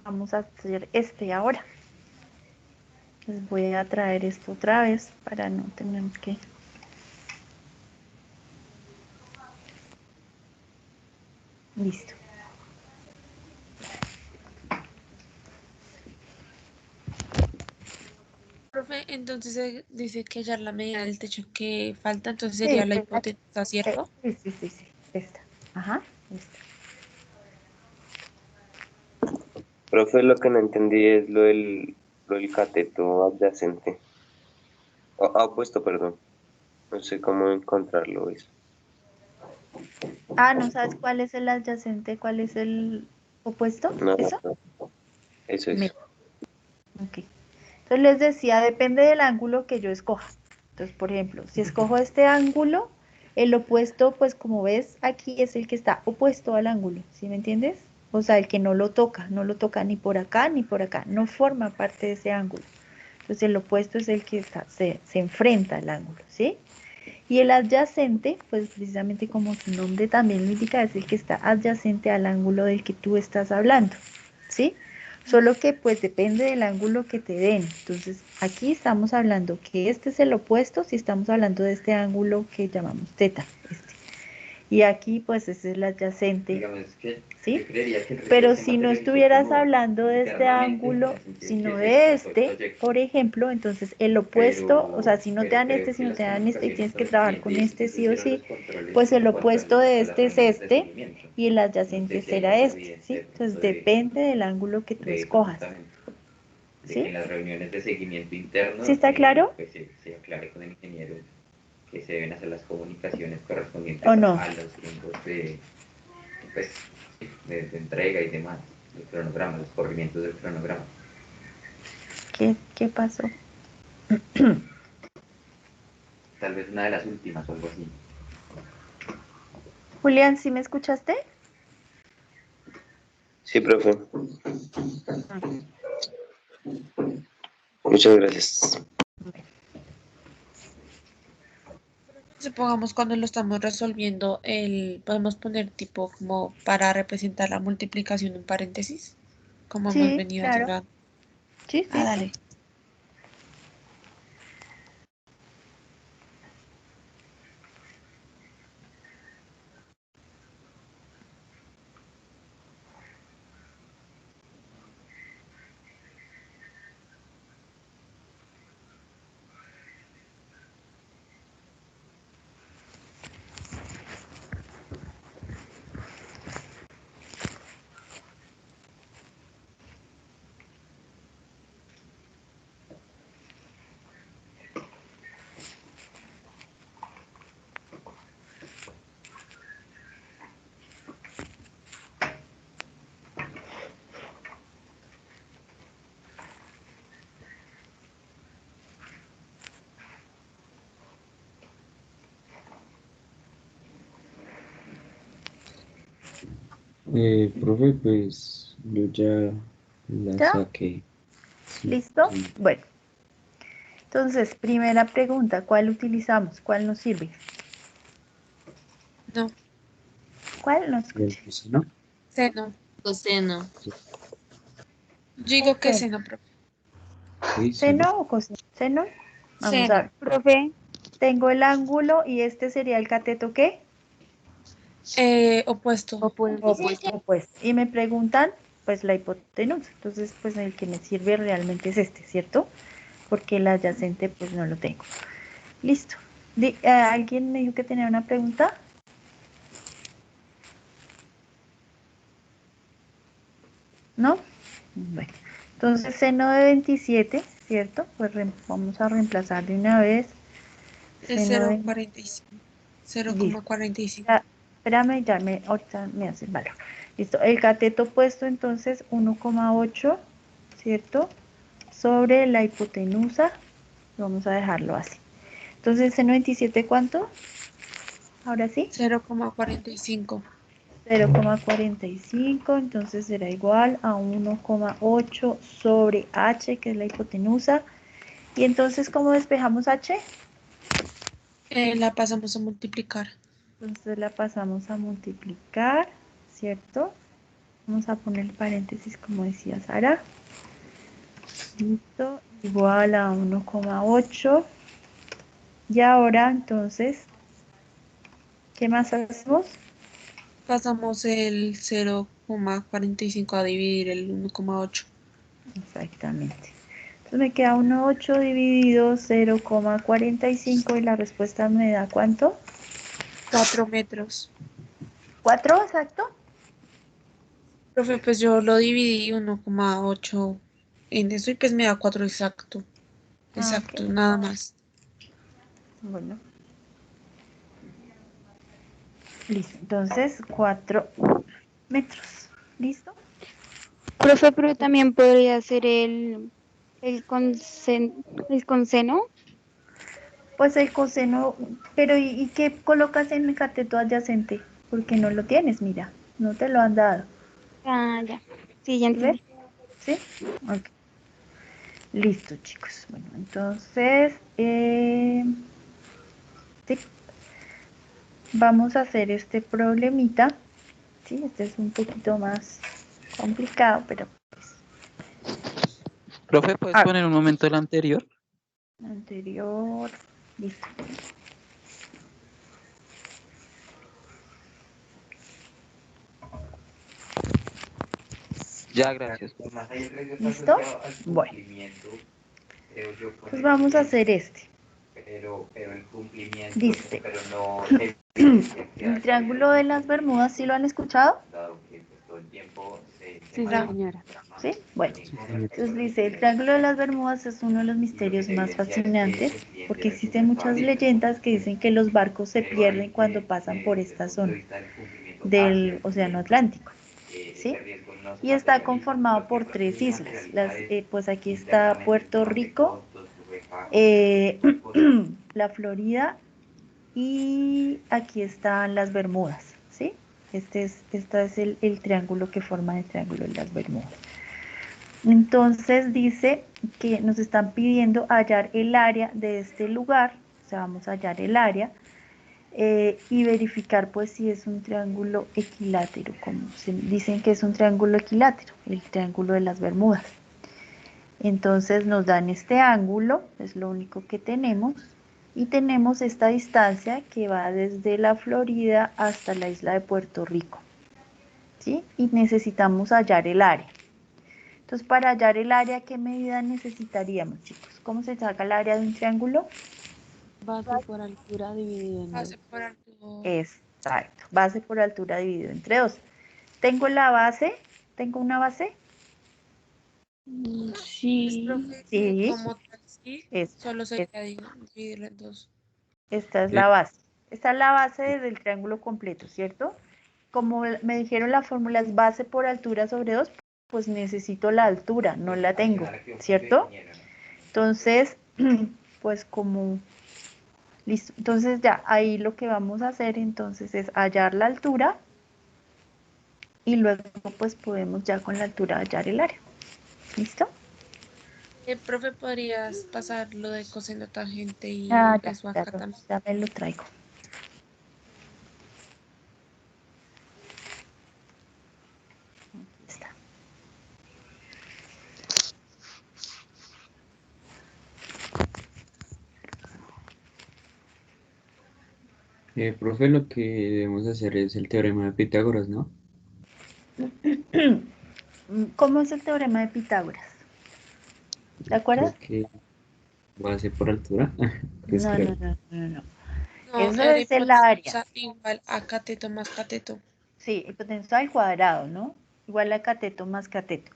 Vamos a hacer este ahora. Les voy a traer esto otra vez para no tener que... Listo. Profe, entonces dice que hallar la medida del techo que falta, entonces Sí, sería la hipotenusa, ¿cierto? sí, esta. Ajá, esta. Profe, lo que no entendí es lo del cateto adyacente. Opuesto, perdón. No sé cómo encontrarlo eso. Ah, ¿no sabes cuál es el adyacente, cuál es el opuesto? No, ¿Eso? no, eso Mira, es. ok. Entonces les decía, depende del ángulo que yo escoja. Entonces, por ejemplo, si escojo este ángulo, el opuesto, pues como ves, aquí es el que está opuesto al ángulo, ¿sí me entiendes? O sea, el que no lo toca ni por acá ni por acá, no forma parte de ese ángulo. Entonces, el opuesto es el que se enfrenta al ángulo, ¿sí? Y el adyacente, pues precisamente como su nombre también lo indica, es el que está adyacente al ángulo del que tú estás hablando, ¿sí? Solo que pues depende del ángulo que te den. Entonces, aquí estamos hablando que este es el opuesto si estamos hablando de este ángulo que llamamos teta, este. Y aquí pues ese es el adyacente, Digamos que ¿sí? yo creería que el Pero recorte si no materializó estuvieras como hablando de este internamente, en ángulo, el sentido sino que se de explotó el este, proyecto, por ejemplo, entonces el opuesto, o sea, si no te dan creo este, si que no las te dan este y comunicaciones tienes con que el trabajar cliente con y eso este que se sí o hicieron sí, los controles pues en el cuanto opuesto de a las este es reuniones de este seguimiento. y el No sé adyacente si hay será algo este, evidente ¿sí? de pronto Entonces depende del ángulo que tú de eso escojas, justamente, de que ¿sí? en las reuniones de seguimiento ¿Sí interno está claro pues se aclare con el ingeniero que se deben hacer las comunicaciones correspondientes o no? a los tiempos pues, de entrega y demás, el cronograma, los corrimientos del cronograma. ¿Qué pasó? Tal vez una de las últimas o algo así. Julián, ¿sí me escuchaste? Sí, profe. Ah, Muchas gracias. bueno. Supongamos cuando lo estamos resolviendo, podemos poner tipo como para representar la multiplicación en paréntesis, como hemos Sí, venido claro. haciendo. Sí, Ah, sí, sí. dale. Profe, pues yo ya la ¿Ya? saqué. Sí, ¿Listo? sí. Bueno, entonces, primera pregunta, ¿cuál utilizamos? ¿Cuál nos sirve? No, ¿Cuál? No ¿Y el escuché. coseno? seno. Coseno. Yo digo que Seno. seno, profe. Sí, ¿Seno sí. o coseno? ¿Seno? Vamos a Seno. ver. Profe, tengo el ángulo y este sería el cateto, ¿qué? Opuesto. Opuesto. Opuesto. Y me preguntan, pues la hipotenusa. Entonces, pues el que me sirve realmente es este, ¿cierto? Porque el adyacente, pues no lo tengo. Listo. ¿Alguien me dijo que tenía una pregunta? ¿No? Bueno. Entonces, seno de 27, ¿cierto? Pues vamos a reemplazar de una vez. Es Seno de... 0,45. Listo. 0,45. Ya, espérame, ahorita me hace el valor. Listo. El cateto puesto entonces 1,8, ¿cierto? Sobre la hipotenusa. Vamos a dejarlo así. Entonces, seno 27, ¿cuánto? Ahora sí. 0,45. 0,45, entonces será igual a 1,8 sobre h, que es la hipotenusa. Y entonces, ¿cómo despejamos h? La pasamos a multiplicar. Entonces la pasamos a multiplicar, ¿cierto? Vamos a poner paréntesis como decía Sara. Listo, igual a 1,8. Y ahora, entonces, ¿qué más hacemos? Pasamos el 0,45 a dividir el 1,8. Exactamente. Entonces me queda 1,8 dividido 0,45 y la respuesta me da ¿cuánto? 4 metros. ¿4 exacto? Profe, pues yo lo dividí 1,8 en eso y pues me da 4 exacto. Ah, Exacto, ok. nada más. Bueno, listo. Entonces, 4 metros. ¿Listo? Profe, pero también podría ser el conseno. Pues el coseno, pero ¿y qué colocas en el cateto adyacente? Porque no lo tienes, mira, no te lo han dado. Ah, ya. Sí, ya ¿Sí ves? entendí. ¿Sí? Ok. Listo, chicos. Bueno, entonces, sí, vamos a hacer este problemita. Sí, este es un poquito más complicado, pero Profe, ¿puedes poner un momento el anterior? anterior. Listo. Ya, gracias. ¿Listo? Bueno, pues vamos a hacer este. Pero el cumplimiento, Dice, pero no el triángulo de las Bermudas, ¿sí lo han escuchado? dado que pues, todo el tiempo se Sí, No. señora. ¿Sí? Bueno, Sí, señor. entonces dice, el Triángulo de las Bermudas es uno de los misterios más fascinantes porque existen muchas leyendas que dicen que los barcos se pierden cuando pasan por esta zona del Océano Atlántico, ¿sí? Y está conformado por 3 islas. Pues aquí está Puerto Rico, la Florida y aquí están las Bermudas, ¿sí? Este es el triángulo que forma el Triángulo de las Bermudas. Entonces dice que nos están pidiendo hallar el área de este lugar, o sea, vamos a hallar el área y verificar pues si es un triángulo equilátero, como dicen que es un triángulo equilátero, el triángulo de las Bermudas. Entonces nos dan este ángulo, es lo único que tenemos, y tenemos esta distancia que va desde la Florida hasta la isla de Puerto Rico, ¿sí? Y necesitamos hallar el área. Entonces, para hallar el área, ¿qué medida necesitaríamos, chicos? ¿Cómo se saca el área de un triángulo? Base por altura dividido en 2. Base por alto. Exacto, base por altura dividido entre 2. Tengo la base, tengo una base. Pues, Sí. profe, Sí, como tal, sí, esta, solo sería dividirlo en 2. esta es Sí. la base. Esta es la base del triángulo completo, ¿cierto? Como me dijeron la fórmula es base por altura sobre 2, pues necesito la altura, no la tengo, ¿cierto? Entonces, pues como listo, entonces ya ahí lo que vamos a hacer entonces es hallar la altura y luego pues podemos ya con la altura hallar el área. ¿Listo? Profe, ¿podrías pasar lo de coseno tangente Ah, y ya, eso ya, acá también? ya me lo traigo. Aquí está. Profe, lo que debemos hacer es el teorema de Pitágoras, ¿no? ¿Cómo es el teorema de Pitágoras? ¿Te acuerdas? Creo que base por altura, pues No, no, creo. no, no, no. No, Eso era es el área. hipotenusa igual a cateto más cateto. Sí, hipotenusa al cuadrado, ¿no? Igual a cateto más cateto.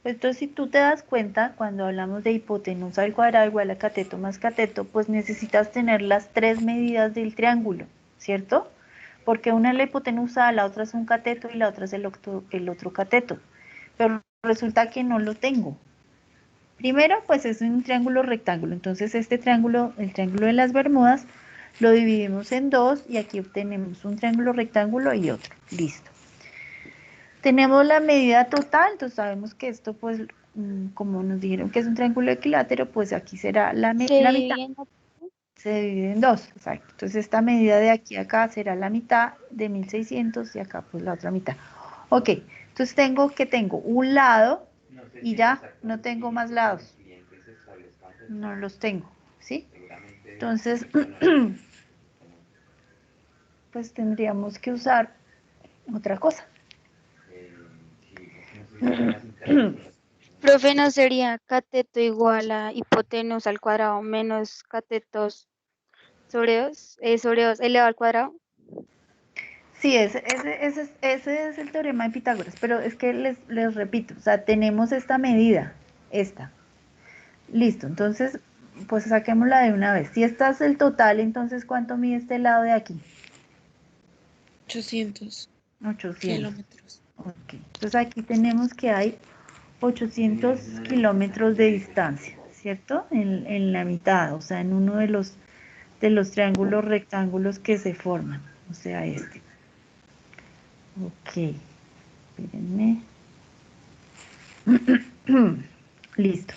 Pues entonces, si tú te das cuenta, cuando hablamos de hipotenusa al cuadrado igual a cateto más cateto, pues necesitas tener las 3 medidas del triángulo, ¿cierto? Porque una es la hipotenusa, la otra es un cateto y la otra es el otro cateto. Pero resulta que no lo tengo. Primero, pues es un triángulo rectángulo. Entonces, este triángulo, el triángulo de las Bermudas, lo dividimos en 2 y aquí obtenemos un triángulo rectángulo y otro. Listo. Tenemos la medida total, entonces sabemos que esto, pues, como nos dijeron que es un triángulo equilátero, pues aquí será la Se mitad. divide en dos. Se divide en 2, exacto. Entonces, esta medida de aquí a acá será la mitad de 1600 y acá, pues, la otra mitad. Ok, entonces tengo un lado y ya no tengo más lados. No los tengo, ¿sí? Entonces, pues tendríamos que usar otra cosa. Profe, ¿no sería cateto igual a hipotenusa al cuadrado menos catetos sobre 2 elevado al cuadrado? Sí, ese es el teorema de Pitágoras, pero es que les repito, o sea, tenemos esta medida, esta. Listo, entonces, pues saquémosla de una vez. Si esta es el total, entonces, ¿cuánto mide este lado de aquí? 800 800. kilómetros. Ok, entonces aquí tenemos que hay 800 kilómetros de distancia, ¿cierto? En la mitad, o sea, en uno de los triángulos rectángulos que se forman, o sea, este. Ok, espérenme. Listo.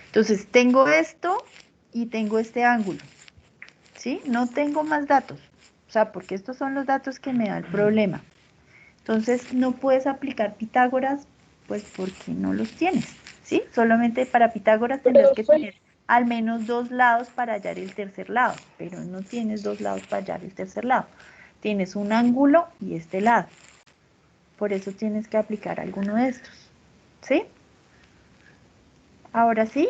Entonces, tengo esto y tengo este ángulo, ¿sí? No tengo más datos, o sea, porque estos son los datos que me da el problema. Entonces, no puedes aplicar Pitágoras, pues porque no los tienes, ¿sí? Solamente para Pitágoras tendrás que tener al menos dos lados para hallar el tercer lado, pero no tienes dos lados para hallar el tercer lado. Tienes un ángulo y este lado. Por eso tienes que aplicar alguno de estos, ¿sí? Ahora sí.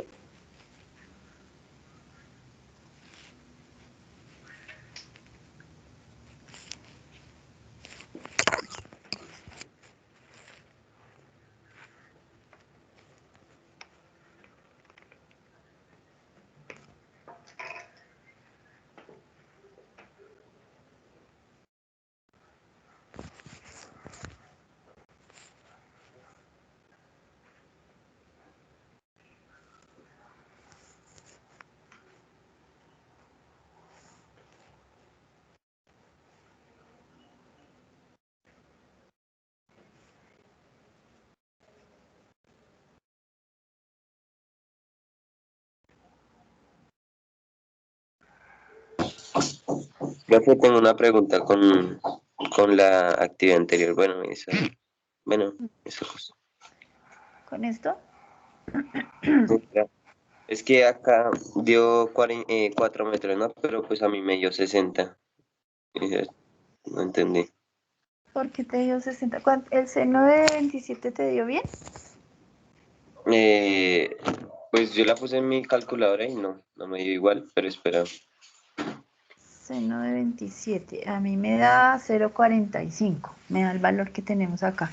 Profe, tengo una pregunta con la actividad anterior. Eso justo. ¿Con esto? Sí, claro. Es que acá dio 4 metros, ¿no? Pero pues a mí me dio 60. Y ya, no entendí. ¿Por qué te dio 60? ¿El seno de 27 te dio bien? Eh, pues yo la puse en mi calculadora y no me dio igual, pero espera. Seno de 27. A mí me da 0,45. Me da el valor que tenemos acá.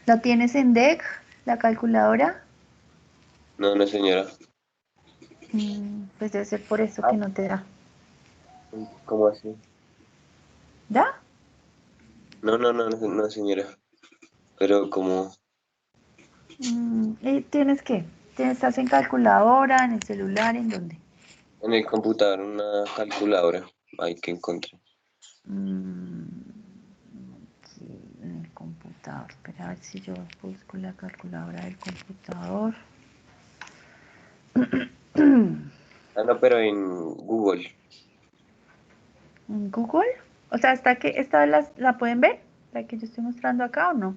¿Lo tienes en DEC, la calculadora? No, señora. Pues debe ser por eso que no te da. ¿Cómo así? ¿Da? No, señora. Pero como ¿Y tienes qué? ¿Estás en calculadora, en el celular, en dónde? en el computador una calculadora, hay que encontrar. Aquí en el computador. Espera a ver si yo busco la calculadora del computador. No, pero en Google. ¿En Google? O sea, ¿hasta que esta la pueden ver? ¿La que yo estoy mostrando acá o no?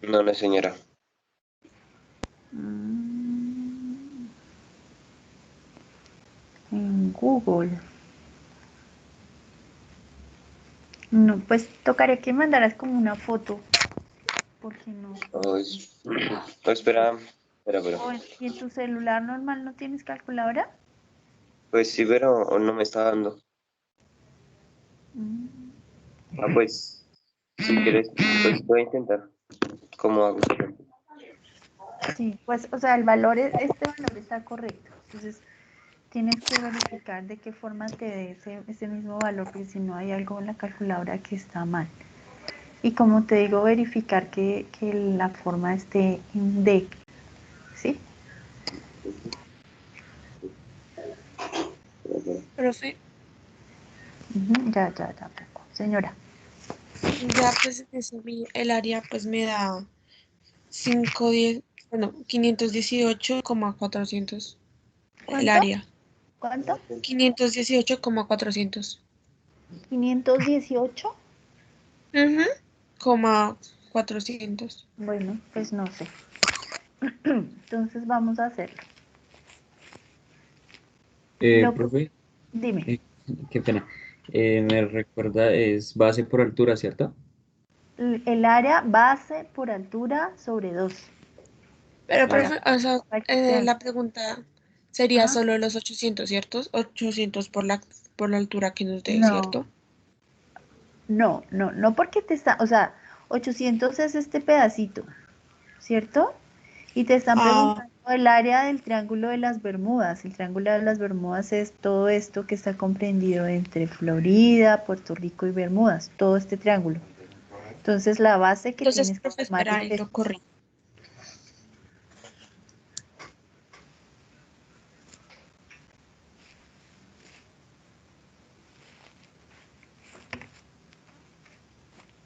No, señora. En Google. No, pues tocaría que mandaras como una foto. Porque no. Espera. ¿Y en tu celular normal no tienes calculadora? Pues sí, pero no me está dando. Pues, si quieres, pues voy a intentar. ¿Cómo hago? Sí, pues, o sea, este valor está correcto. Entonces, tienes que verificar de qué forma te dé ese mismo valor, porque si no hay algo en la calculadora que está mal. Y como te digo, verificar que la forma esté en DEC, ¿sí? Profe, Ya, poco. Señora. ya pues el área pues me da 510, bueno, 518,400. El ¿Cuánto? área. ¿Cuánto? 518,400. 518. Coma 400. Bueno, pues no sé. Entonces vamos a hacerlo. Profe, Dime. qué pena. Me recuerda, es base por altura, ¿cierto? El área base por altura sobre 2. Pero, Para, profe, o sea, para que te haga. la pregunta sería Ajá. solo los 800, ¿cierto? 800 por la altura que nos dé, No, ¿cierto? No porque te está, o sea, 800 es este pedacito, ¿cierto? Y te están preguntando el área del Triángulo de las Bermudas. El Triángulo de las Bermudas es todo esto que está comprendido entre Florida, Puerto Rico y Bermudas, todo este triángulo. Entonces la base que Entonces, tienes que profe, tomar espera, es ahí lo corrí.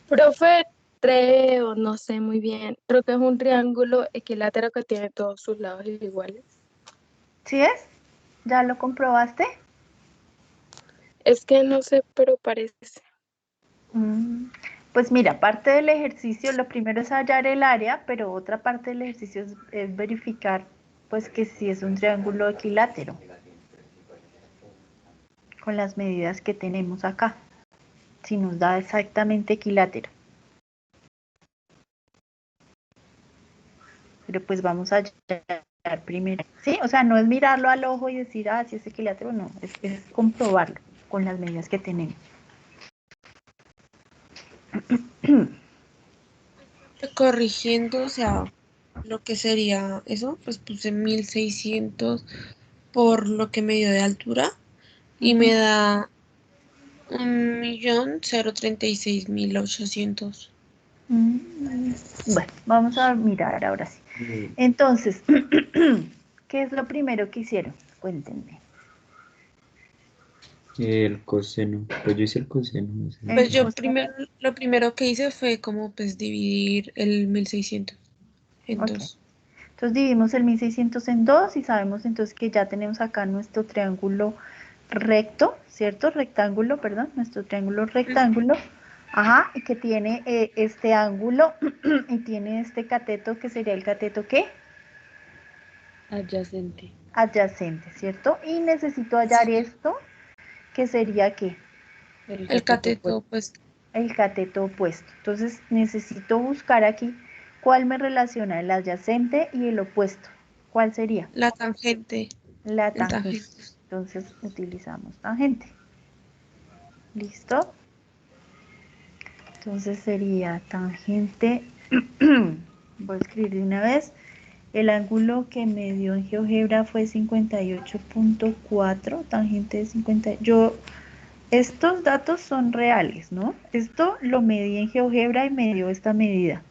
Profe, creo, no sé muy bien. Creo que es un triángulo equilátero que tiene todos sus lados iguales. ¿Sí es? ¿Ya lo comprobaste? Es que no sé, pero parece. Pues mira, parte del ejercicio, lo primero es hallar el área, pero otra parte del ejercicio es verificar pues que si es un triángulo equilátero con las medidas que tenemos acá, si nos da exactamente equilátero. Pero pues vamos a hallar primero, ¿sí? O sea, no es mirarlo al ojo y decir, si es equilátero, no, es comprobarlo con las medidas que tenemos. Corrigiendo, o sea, lo que sería eso, pues puse 1600 por lo que me dio de altura y me da 1.036.800. Bueno, vamos a mirar ahora sí. Entonces, ¿qué es lo primero que hicieron? Cuéntenme. El coseno. Pues yo hice el coseno. No sé. Pues yo lo primero que hice fue como pues dividir el 1600 en Ok. dos. Entonces dividimos el 1600 en 2 y sabemos entonces que ya tenemos acá nuestro triángulo recto, ¿cierto? Rectángulo, perdón, nuestro triángulo rectángulo. Ajá, y que tiene este ángulo y tiene este cateto que sería el cateto ¿qué? Adyacente. Adyacente, ¿cierto? Y necesito hallar esto, que sería ¿qué? El cateto opuesto. El cateto opuesto. Entonces necesito buscar aquí cuál me relaciona el adyacente y el opuesto. ¿Cuál sería? La tangente. La El tangente. Entonces utilizamos tangente. ¿Listo? Entonces sería tangente. Voy a escribir de una vez. El ángulo que me dio en GeoGebra fue 58.4, tangente de 50. Estos datos son reales, ¿no? Esto lo medí en GeoGebra y me dio esta medida.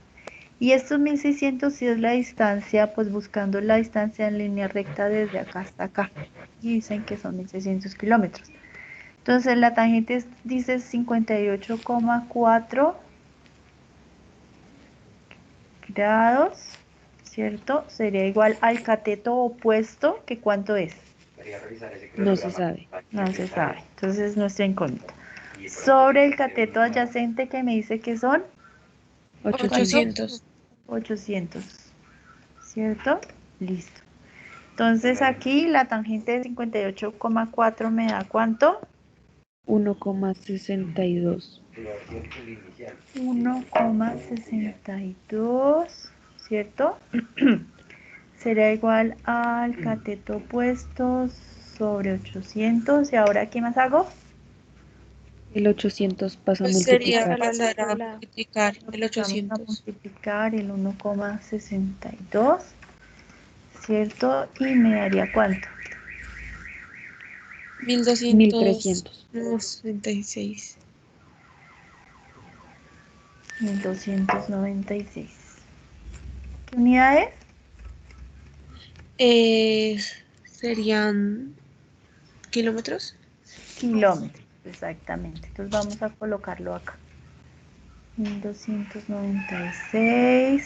Y estos 1600 sí es la distancia, pues buscando la distancia en línea recta desde acá hasta acá. Y dicen que son 1600 kilómetros. Entonces la tangente dice 58,4 grados, ¿cierto? Sería igual al cateto opuesto, que ¿cuánto es? No se sabe. No se sabe. Entonces es nuestra incógnita. Sobre el cateto adyacente que me dice que son 800. 800, ¿cierto? Listo. Entonces aquí la tangente de 58,4 me da ¿cuánto? 1,62. 1,62, ¿cierto? Será igual al cateto opuesto sobre 800. ¿Y ahora qué más hago? El 800 pasa a Pues sería multiplicar. pasar a multiplicar el Vamos a 800. multiplicar el 1,62, ¿cierto? Y me daría ¿cuánto? 1296. 1296. ¿Qué unidad es? Serían kilómetros. Kilómetros, exactamente. Entonces vamos a colocarlo acá. 1296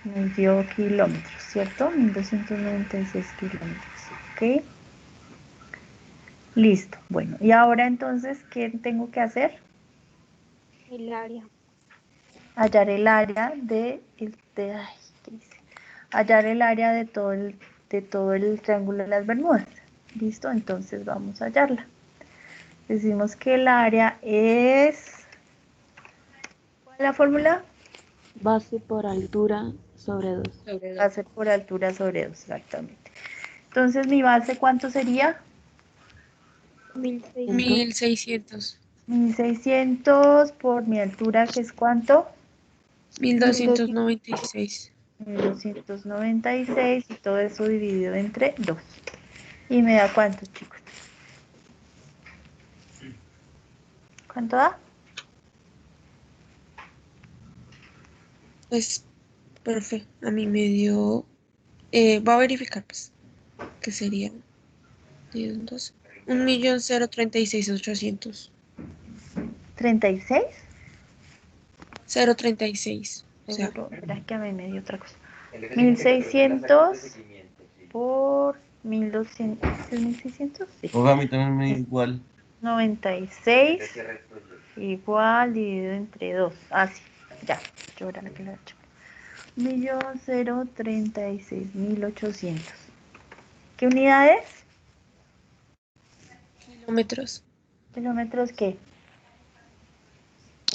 nos dio kilómetros, ¿cierto? 1296 kilómetros, ¿ok? Listo. Bueno, y ahora entonces, ¿qué tengo que hacer? El área. Hallar el área ¿qué dice? Hallar el área de todo el triángulo de las Bermudas. ¿Listo? Entonces vamos a hallarla. Decimos que el área es... ¿Cuál es la fórmula? Base por altura sobre 2. Base por altura sobre 2, exactamente. Entonces, ¿mi base cuánto sería? 1600. 1600. 1600 por mi altura, que es ¿cuánto? 1296. 1296 y todo eso dividido entre 2. ¿Y me da cuánto, chicos? ¿Cuánto da? Pues, profe, a mí me dio... voy a verificar, pues, que sería 10, 12, 1.036.800. ¿36? 036. O sea, Seguro, verás que a mí me dio otra cosa. 1600 por 1200. ¿Es 1600? Sí. Oiga, a mí también me da igual. 96 igual dividido entre 2. Ah, sí, ya. Yo era la que lo he hecho. 1.036.800. ¿Qué unidades? kilómetros ¿Kilómetros qué?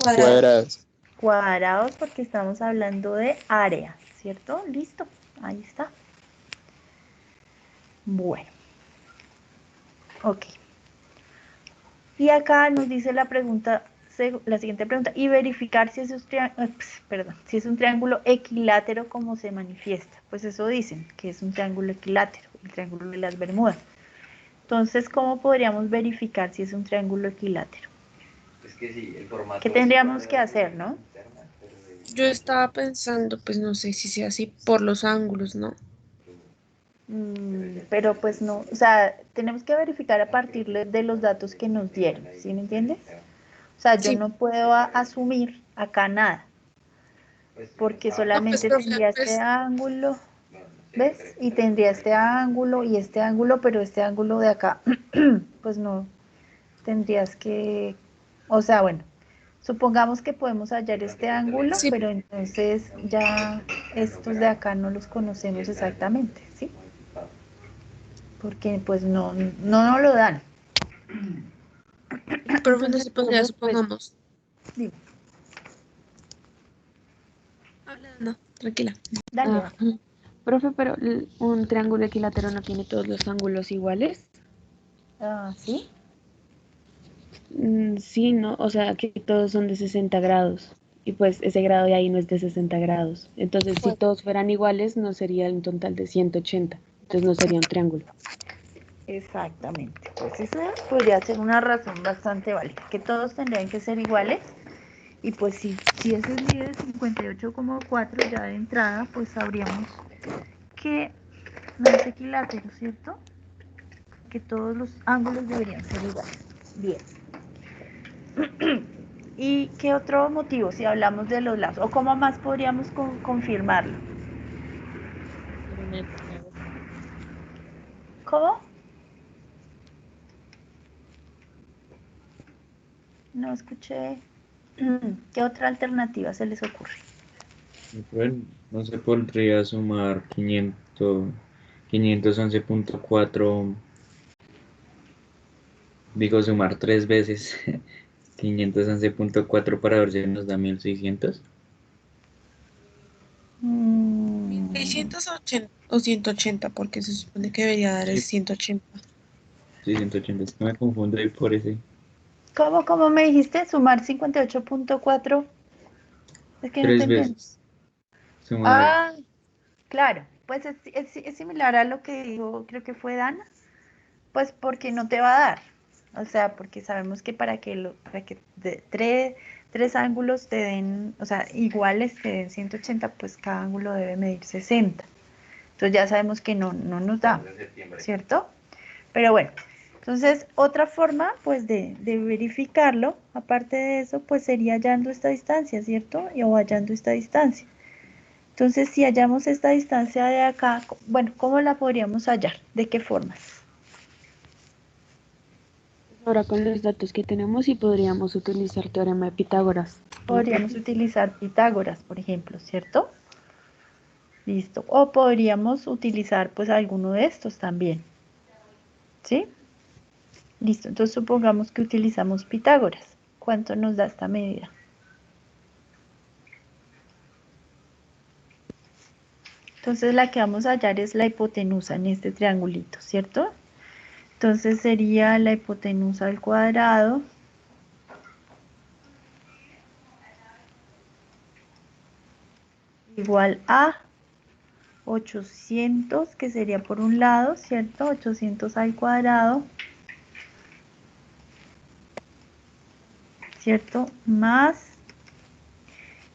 Cuadrados. Cuadrados, porque estamos hablando de área, ¿cierto? Listo, ahí está. Bueno, ok. Y acá nos dice la pregunta, la siguiente pregunta, y verificar si es si es un triángulo equilátero como se manifiesta. Pues eso dicen, que es un triángulo equilátero, el triángulo de las Bermudas. Entonces, ¿cómo podríamos verificar si es un triángulo equilátero? Es que sí, el formato... ¿Qué tendríamos que hacer, no? yo estaba pensando, pues no sé si sea así por los ángulos, ¿no? Pero pues no, o sea, tenemos que verificar a partir de los datos que nos dieron, ¿sí me entiendes? O sea, yo Sí. no puedo asumir acá nada, porque solamente profe, tendría este ángulo, ¿ves? Y tendría este ángulo y este ángulo, pero este ángulo de acá, pues no, tendrías que, o sea, bueno, supongamos que podemos hallar este ángulo, Sí. pero entonces ya estos de acá no los conocemos exactamente, ¿sí? Porque pues no nos lo dan. Profe, no se podría, Entonces, pues, supongamos. dime. No, tranquila. Dale. Ajá. Profe, pero un triángulo equilátero no tiene todos los ángulos iguales. ¿Sí? Sí, ¿no? O sea, que todos son de 60 grados. Y pues ese grado de ahí no es de 60 grados. Entonces, si todos fueran iguales, no sería un total de 180. Entonces no sería un triángulo. Exactamente. Pues esa podría ser una razón bastante válida, que todos tendrían que ser iguales. Y pues si ese mide 58,4 ya de entrada, pues sabríamos que no es equilátero, ¿cierto? Que todos los ángulos deberían ser iguales. Bien. ¿Y qué otro motivo si hablamos de los lados? ¿O cómo más podríamos confirmarlo? ¿Cómo? No escuché. ¿Qué otra alternativa se les ocurre? Bueno, no se podría sumar 511.4, digo sumar 3 veces 511.4 para ver si nos da 1600. 1680 o 180, porque se supone que debería dar el 180. Sí, 180, es que me confundo ahí por ese. ¿Cómo me dijiste? ¿Sumar 58,4? Es que no te 3 entiendo. veces. Sumar, Claro, pues es similar a lo que dijo, creo que fue Dana, pues porque no te va a dar. O sea, porque sabemos que para que tres ángulos te den, o sea, iguales te den 180, pues cada ángulo debe medir 60. Entonces ya sabemos que no nos da, ¿cierto? Pero bueno, entonces otra forma pues de verificarlo, aparte de eso, pues sería hallando esta distancia, ¿cierto? O hallando esta distancia. Entonces si hallamos esta distancia de acá, bueno, ¿cómo la podríamos hallar? ¿De qué formas? Ahora con los datos que tenemos y podríamos utilizar teorema de Pitágoras. Podríamos utilizar Pitágoras, por ejemplo, ¿cierto? Listo. O podríamos utilizar pues alguno de estos también. ¿Sí? Listo. Entonces supongamos que utilizamos Pitágoras. ¿Cuánto nos da esta medida? Entonces la que vamos a hallar es la hipotenusa en este triangulito, ¿cierto? Entonces sería la hipotenusa al cuadrado igual a 800, que sería por un lado, ¿cierto? 800 al cuadrado, ¿cierto? Más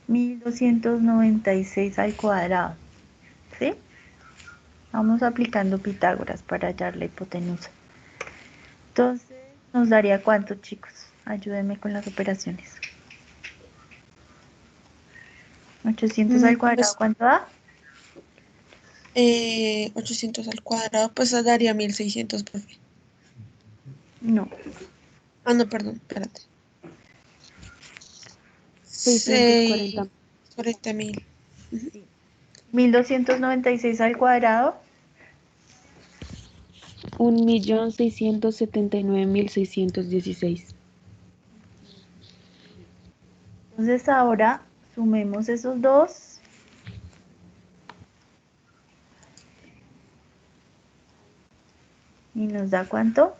1296 al cuadrado, ¿sí? Vamos aplicando Pitágoras para hallar la hipotenusa. Entonces, ¿nos daría cuánto, chicos? Ayúdenme con las operaciones. 800 al cuadrado, Pues, ¿cuánto da? 800 al cuadrado, pues daría 1600, profe. No. Ah, no, perdón, espérate. 640. 40.000. 1296 al cuadrado. 1.679.616. Entonces ahora sumemos esos dos. ¿Y nos da cuánto?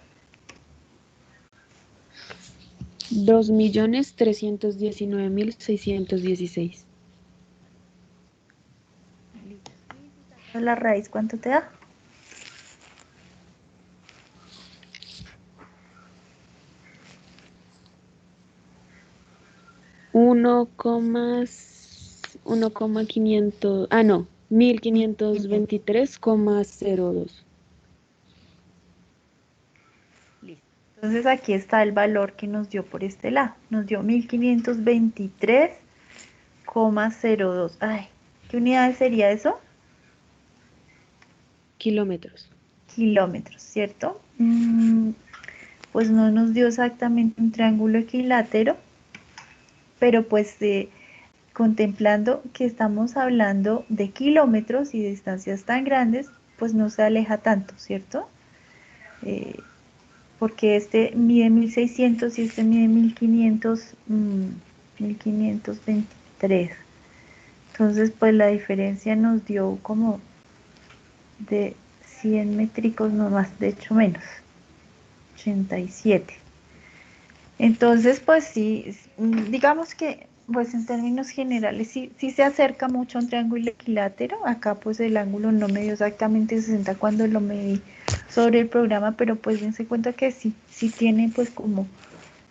2.319.616. La raíz, ¿cuánto te da? Uno coma 500, no, 1.523,02. Listo. Entonces aquí está el valor que nos dio por este lado. Nos dio 1523,02. Ay, ¿qué unidades sería eso? Kilómetros. Kilómetros, ¿cierto? Pues no nos dio exactamente un triángulo equilátero, pero pues contemplando que estamos hablando de kilómetros y de distancias tan grandes, pues no se aleja tanto, ¿cierto? Porque este mide 1600 y este mide 1500, 1523. Entonces, pues la diferencia nos dio como de 100 métricos, no más, de hecho menos, 87. Entonces, pues sí, digamos que, pues en términos generales, sí se acerca mucho a un triángulo equilátero. Acá, pues el ángulo no me dio exactamente 60 cuando lo medí sobre el programa, pero pues dense cuenta que sí tiene, pues como,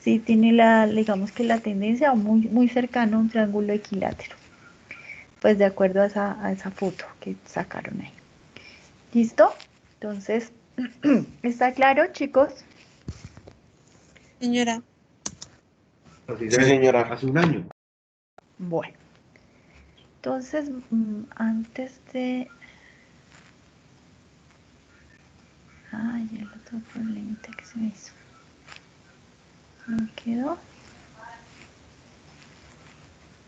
sí tiene digamos que la tendencia muy, muy cercano a un triángulo equilátero. Pues de acuerdo a esa foto que sacaron ahí. ¿Listo? Entonces, ¿está claro, chicos? Señora. Sí, señora. Hace un año. Bueno. Entonces, antes de... Ay, el otro problemita que se me hizo. Me quedó.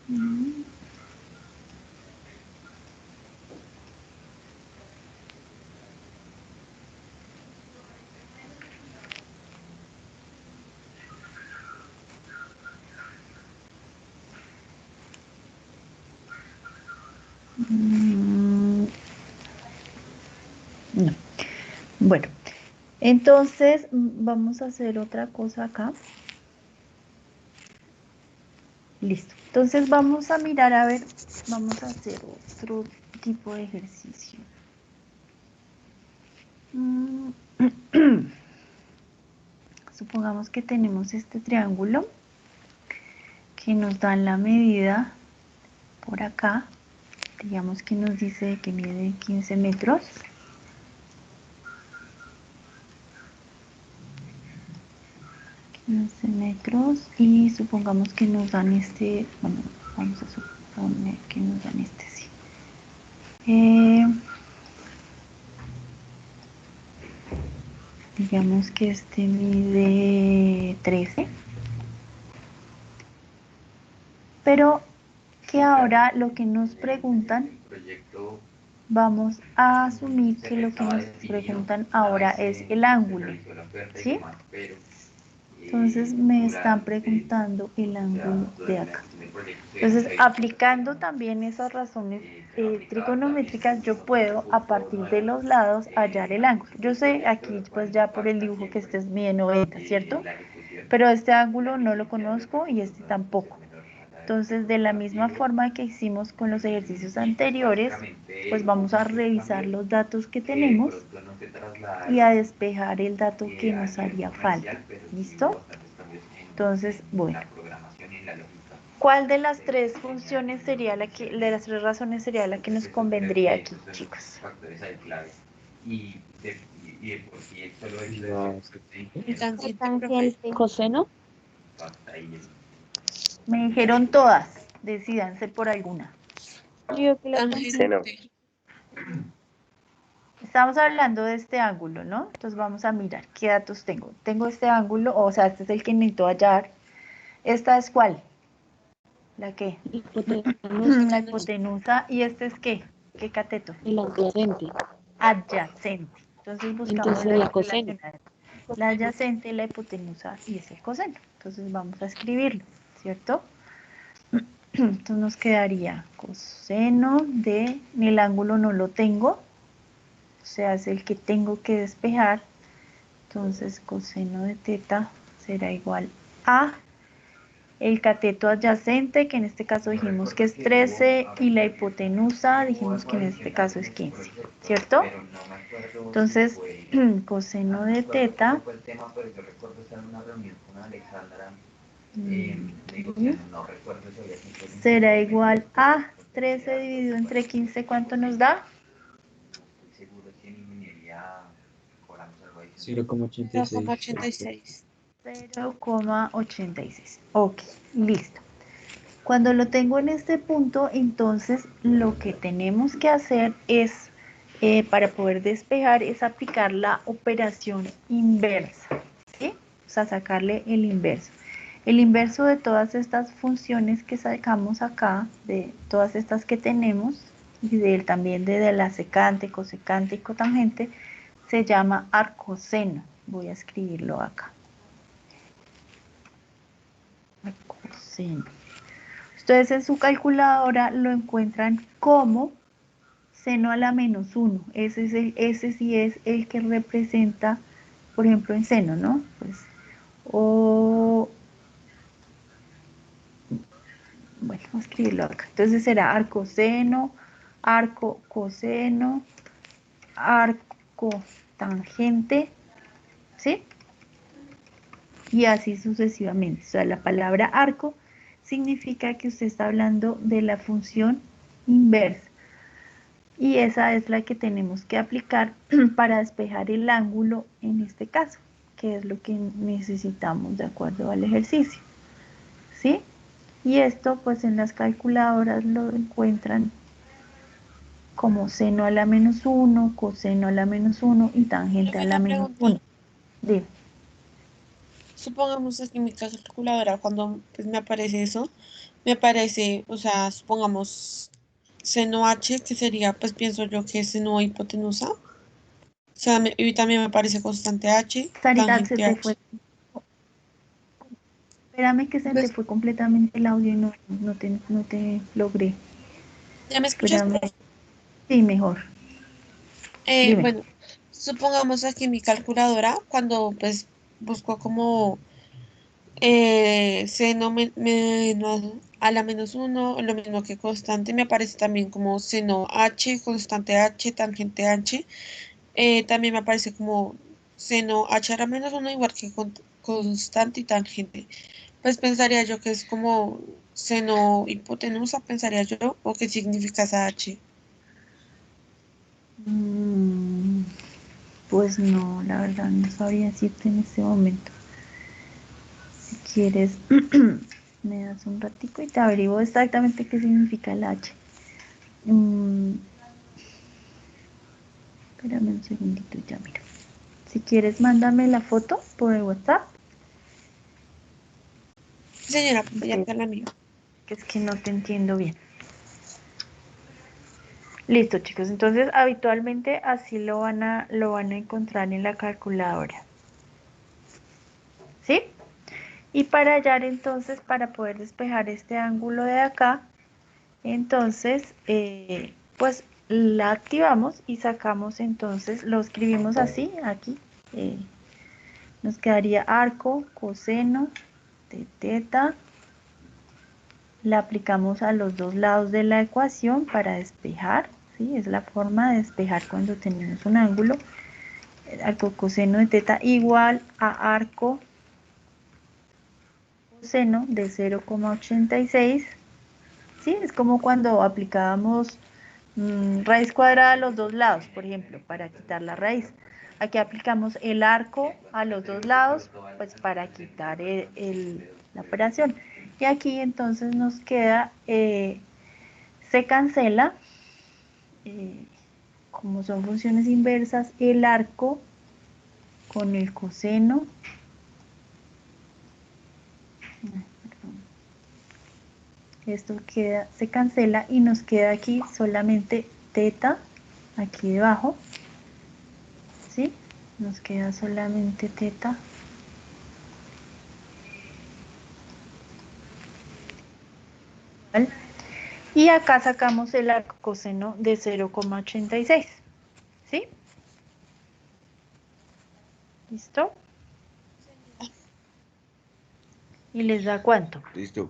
No. Bueno, entonces vamos a hacer otra cosa acá. Listo. Entonces vamos a mirar, a ver, vamos a hacer otro tipo de ejercicio. Supongamos que tenemos este triángulo que nos dan la medida por acá. Digamos que nos dice que mide 15 metros. Y supongamos que nos dan este, bueno, vamos a suponer que nos dan este, sí. Digamos que este mide 13. Pero que ahora lo que nos preguntan, vamos a asumir que lo que nos preguntan ahora es el ángulo, ¿sí? Entonces me están preguntando el ángulo de acá. Entonces, aplicando también esas razones trigonométricas, yo puedo a partir de los lados hallar el ángulo. Yo sé aquí, pues ya por el dibujo que mide 90, ¿cierto? Pero este ángulo no lo conozco y este tampoco. Entonces, de la misma forma que hicimos con los ejercicios anteriores, pues vamos a revisar los datos que tenemos y a despejar el dato que nos haría falta. ¿Listo? Entonces, bueno. ¿Cuál de las tres funciones sería la que, de las tres razones sería la que nos convendría aquí, chicos? El tangente, profe. Tangente. Coseno. Me dijeron todas, decídanse por alguna. Yo digo que la Tangente. Estamos hablando de este ángulo, ¿no? Entonces vamos a mirar qué datos tengo. Tengo este ángulo, o sea, este es el que necesito hallar. ¿Esta es cuál? ¿La qué? La hipotenusa. ¿Y este es qué? ¿Qué cateto? El adyacente. Adyacente. Entonces buscamos Entonces sería las coseno. relacionadas. La adyacente, la hipotenusa y es el coseno. Entonces vamos a escribirlo, ¿cierto? Entonces nos quedaría coseno de, el ángulo no lo tengo, o sea, es el que tengo que despejar. Entonces coseno de teta será igual a el cateto adyacente, que en este caso dijimos que es 13, y la hipotenusa dijimos que en este caso es 15, ¿cierto? Entonces, coseno de teta será igual a 13 dividido entre 15, ¿cuánto nos da? 0,86. 0,86. 0,86. Ok, listo. Cuando lo tengo en este punto, entonces lo que tenemos que hacer es, para poder despejar, es aplicar la operación inversa, ¿sí? O sea, sacarle el inverso. El inverso de todas estas funciones que sacamos acá, de todas estas que tenemos, y también de la secante, cosecante y cotangente, se llama arcoseno. Voy a escribirlo acá. Arcoseno. Ustedes en su calculadora lo encuentran como seno a la menos 1. Ese sí es el que representa, por ejemplo, en seno, ¿no? Pues, bueno, vamos a escribirlo acá. Entonces será arcoseno, arco coseno, arco tangente, ¿sí? Y así sucesivamente. O sea, la palabra arco significa que usted está hablando de la función inversa. Y esa es la que tenemos que aplicar para despejar el ángulo en este caso, que es lo que necesitamos de acuerdo al ejercicio. ¿Sí? Y esto pues en las calculadoras lo encuentran como seno a la menos 1, coseno a la menos 1 y tangente a la menos 1. Dime. Supongamos que en mi calculadora, cuando pues, me aparece eso, me aparece, o sea, supongamos seno H, que sería, pues pienso yo que es seno hipotenusa. O sea, y también me aparece constante H, Sarita, se tangente te H. fue. Espérame que se te fue completamente el audio y no te logré. ¿Ya me escuchas? Espérame. Sí, mejor. Dime. Bueno, supongamos aquí en mi calculadora, cuando pues busco como seno menos a la menos 1, lo mismo que constante, me aparece también como seno H, constante H, tangente H. También me aparece como seno H a la menos 1, igual que constante y tangente. Pues pensaría yo que es como seno hipotenusa, pensaría yo, o qué significa esa H. Pues no, la verdad no sabría decirte en este momento. Si quieres, me das un ratico y te averiguo exactamente qué significa el H. Espérame un segundito, ya miro. Si quieres, mándame la foto por el WhatsApp. Señora, ya te la miro. Que es que no te entiendo bien. Listo, chicos. Entonces, habitualmente así lo van a encontrar en la calculadora. ¿Sí? Y para hallar entonces, para poder despejar este ángulo de acá, entonces, pues la activamos y sacamos entonces, lo escribimos así, aquí. Nos quedaría arco, coseno de teta la aplicamos a los dos lados de la ecuación para despejar, ¿sí? Es la forma de despejar cuando tenemos un ángulo. El arco coseno de teta igual a arco coseno de 0,86. ¿Sí? Es como cuando aplicábamos raíz cuadrada a los dos lados, por ejemplo, para quitar la raíz. Aquí aplicamos el arco a los dos lados, pues para quitar la operación. Y aquí entonces nos queda, se cancela, como son funciones inversas, el arco con el coseno. Esto queda, se cancela y nos queda aquí solamente teta, aquí debajo, ¿sí? Nos queda solamente teta. ¿Vale? Y acá sacamos el arco coseno de 0,86, ¿sí? ¿Listo? ¿Y les da cuánto? Listo.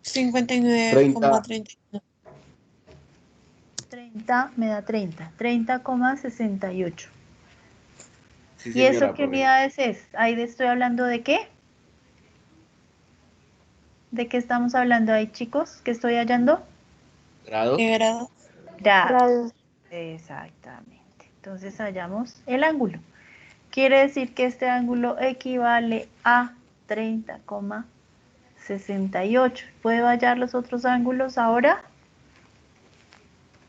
59,31. 30 me da 30,68. Sí, ¿Y eso señora, qué profe. unidades es? Ahí estoy hablando de qué. ¿De qué estamos hablando ahí, chicos? ¿Qué estoy hallando? ¿Grado? ¿Qué grado? Grados. Exactamente. Entonces hallamos el ángulo. Quiere decir que este ángulo equivale a 30,68. ¿Puedo hallar los otros ángulos ahora?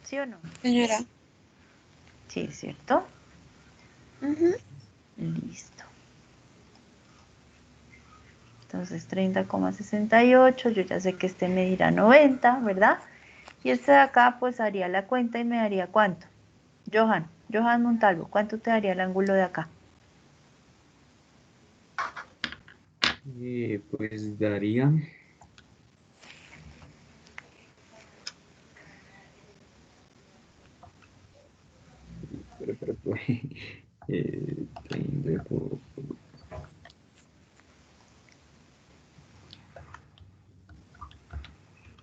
¿Sí o no? Señora. Sí, ¿cierto? Ujú. Listo. Entonces 30,68, yo ya sé que este me dirá 90, ¿verdad? Y este de acá pues haría la cuenta y me daría ¿cuánto? Johan Montalvo, ¿cuánto te daría el ángulo de acá? Pues daría. Pero, eh, 30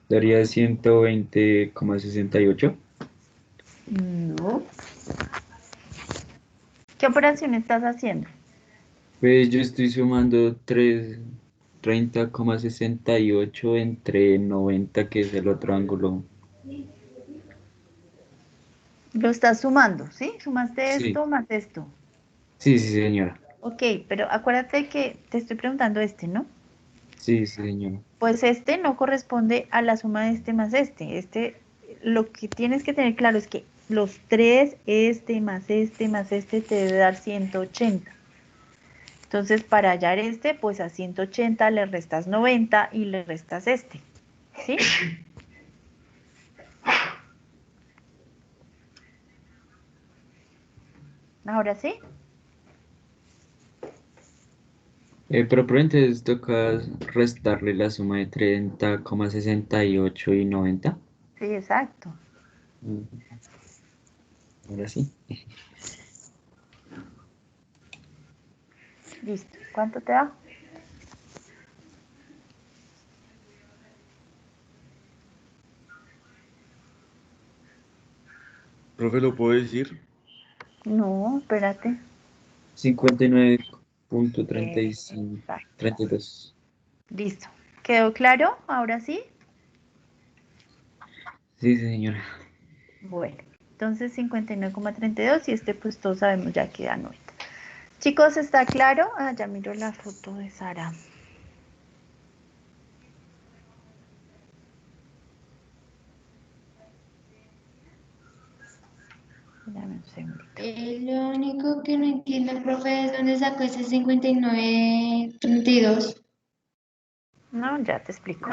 daría 120,68. No. ¿Qué operación estás haciendo? Pues yo estoy sumando 30,68 entre 90, que es el otro ángulo. Lo estás sumando, ¿sí? Sumaste Sí, esto más esto. sí, sí, señora. Ok, pero acuérdate que te estoy preguntando este, ¿no? Sí, sí, señora. Pues este no corresponde a la suma de este más este. Lo que tienes que tener claro es que los tres, este más este, te debe dar 180. Entonces, para hallar este, pues a 180 le restas 90 y le restas este. ¿Sí? Ahora sí. Pero entonces toca restarle la suma de 30,68 y 90. Sí, exacto. Mm, Ahora sí. Listo. ¿Cuánto te da? Profe, ¿lo puedo decir? No, espérate. 59,35, Exacto. 32. Listo. ¿Quedó claro? Ahora sí. Sí, sí, señora. Bueno, entonces 59,32 y este pues todos sabemos ya que da 90. Chicos, ¿está claro? Ah, ya miro la foto de Sara. Dame un segundito. Lo único que no entiendo, profe, es dónde sacó ese 59,32. No, ya te explico.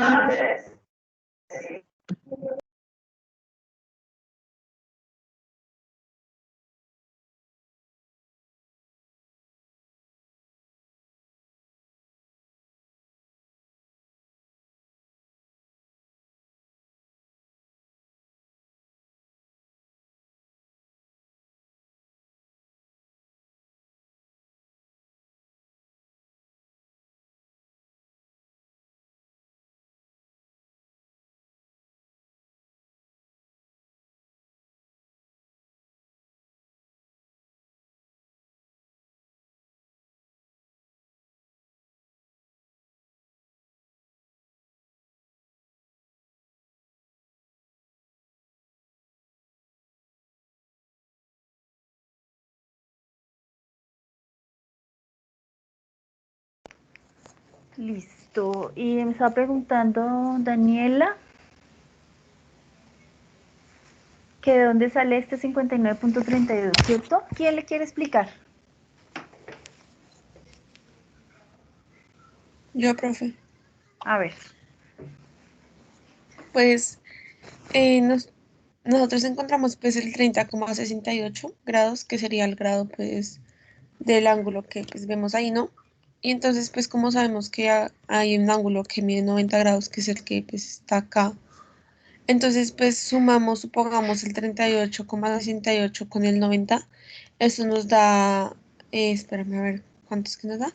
Listo. Y me está preguntando Daniela que de dónde sale este 59.32, ¿cierto? ¿Quién le quiere explicar? Yo, profe. A ver. Pues nosotros encontramos pues el 30,68 grados, que sería el grado pues del ángulo que pues vemos ahí, ¿no? Y entonces pues como sabemos que hay un ángulo que mide 90 grados, que es el que pues está acá, entonces pues sumamos, supongamos el 38,68 con el 90, eso nos da, espérame a ver, ¿cuánto es que nos da?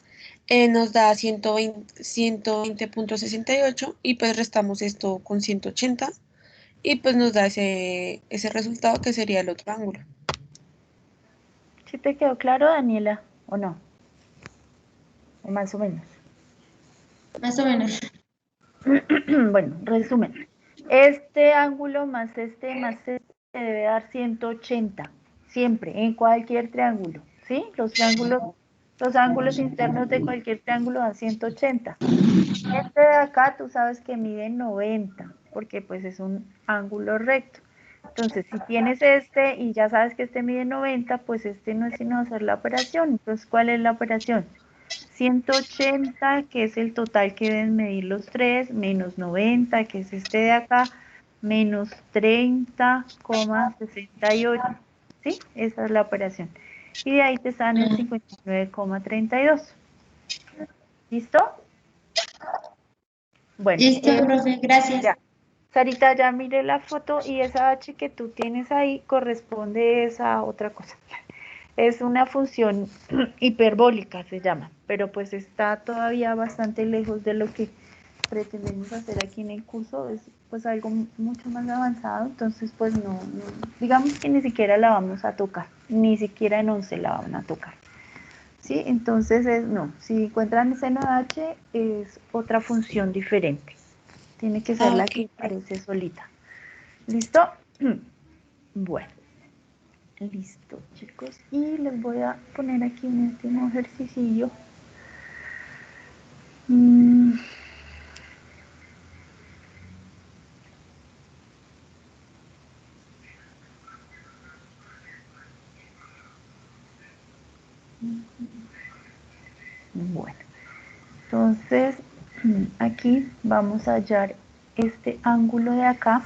Nos da 120,68 y pues restamos esto con 180 y pues nos da ese resultado que sería el otro ángulo. ¿Sí te quedó claro, Daniela, o no? O más o menos. Más o menos. Bueno, resumen. Este ángulo más este te debe dar 180, siempre, en cualquier triángulo, ¿sí? Los ángulos internos de cualquier triángulo dan 180. Este de acá tú sabes que mide 90, porque pues es un ángulo recto. Entonces, si tienes este y ya sabes que este mide 90, pues este no es sino hacer la operación. Entonces, ¿cuál es la operación? 180, que es el total que deben medir los tres, menos 90, que es este de acá, menos 30,68. ¿Sí? Esa es la operación. Y de ahí te sale el 59,32. ¿Listo? Bueno. Listo, profe, gracias. Ya. Sarita, ya miré la foto y esa H que tú tienes ahí corresponde a esa otra cosa. Es una función hiperbólica, se llama, pero pues está todavía bastante lejos de lo que pretendemos hacer aquí en el curso. Es pues algo mucho más avanzado, entonces pues no, digamos que ni siquiera la vamos a tocar, ni siquiera en 11 la van a tocar. ¿Sí? Entonces no, si encuentran seno de H es otra función diferente. Tiene que ser la que aparece solita. ¿Listo? Bueno. Listo, chicos. Y les voy a poner aquí un último ejercicio. Bueno. Entonces, aquí vamos a hallar este ángulo de acá.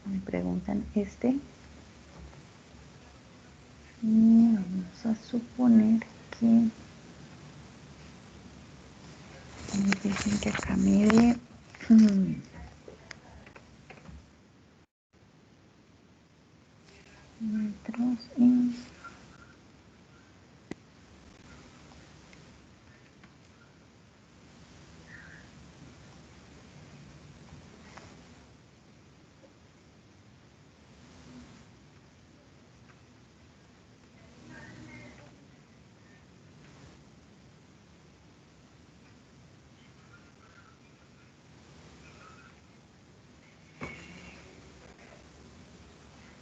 Me preguntan este. Y vamos a suponer que me dicen que acá mide metros y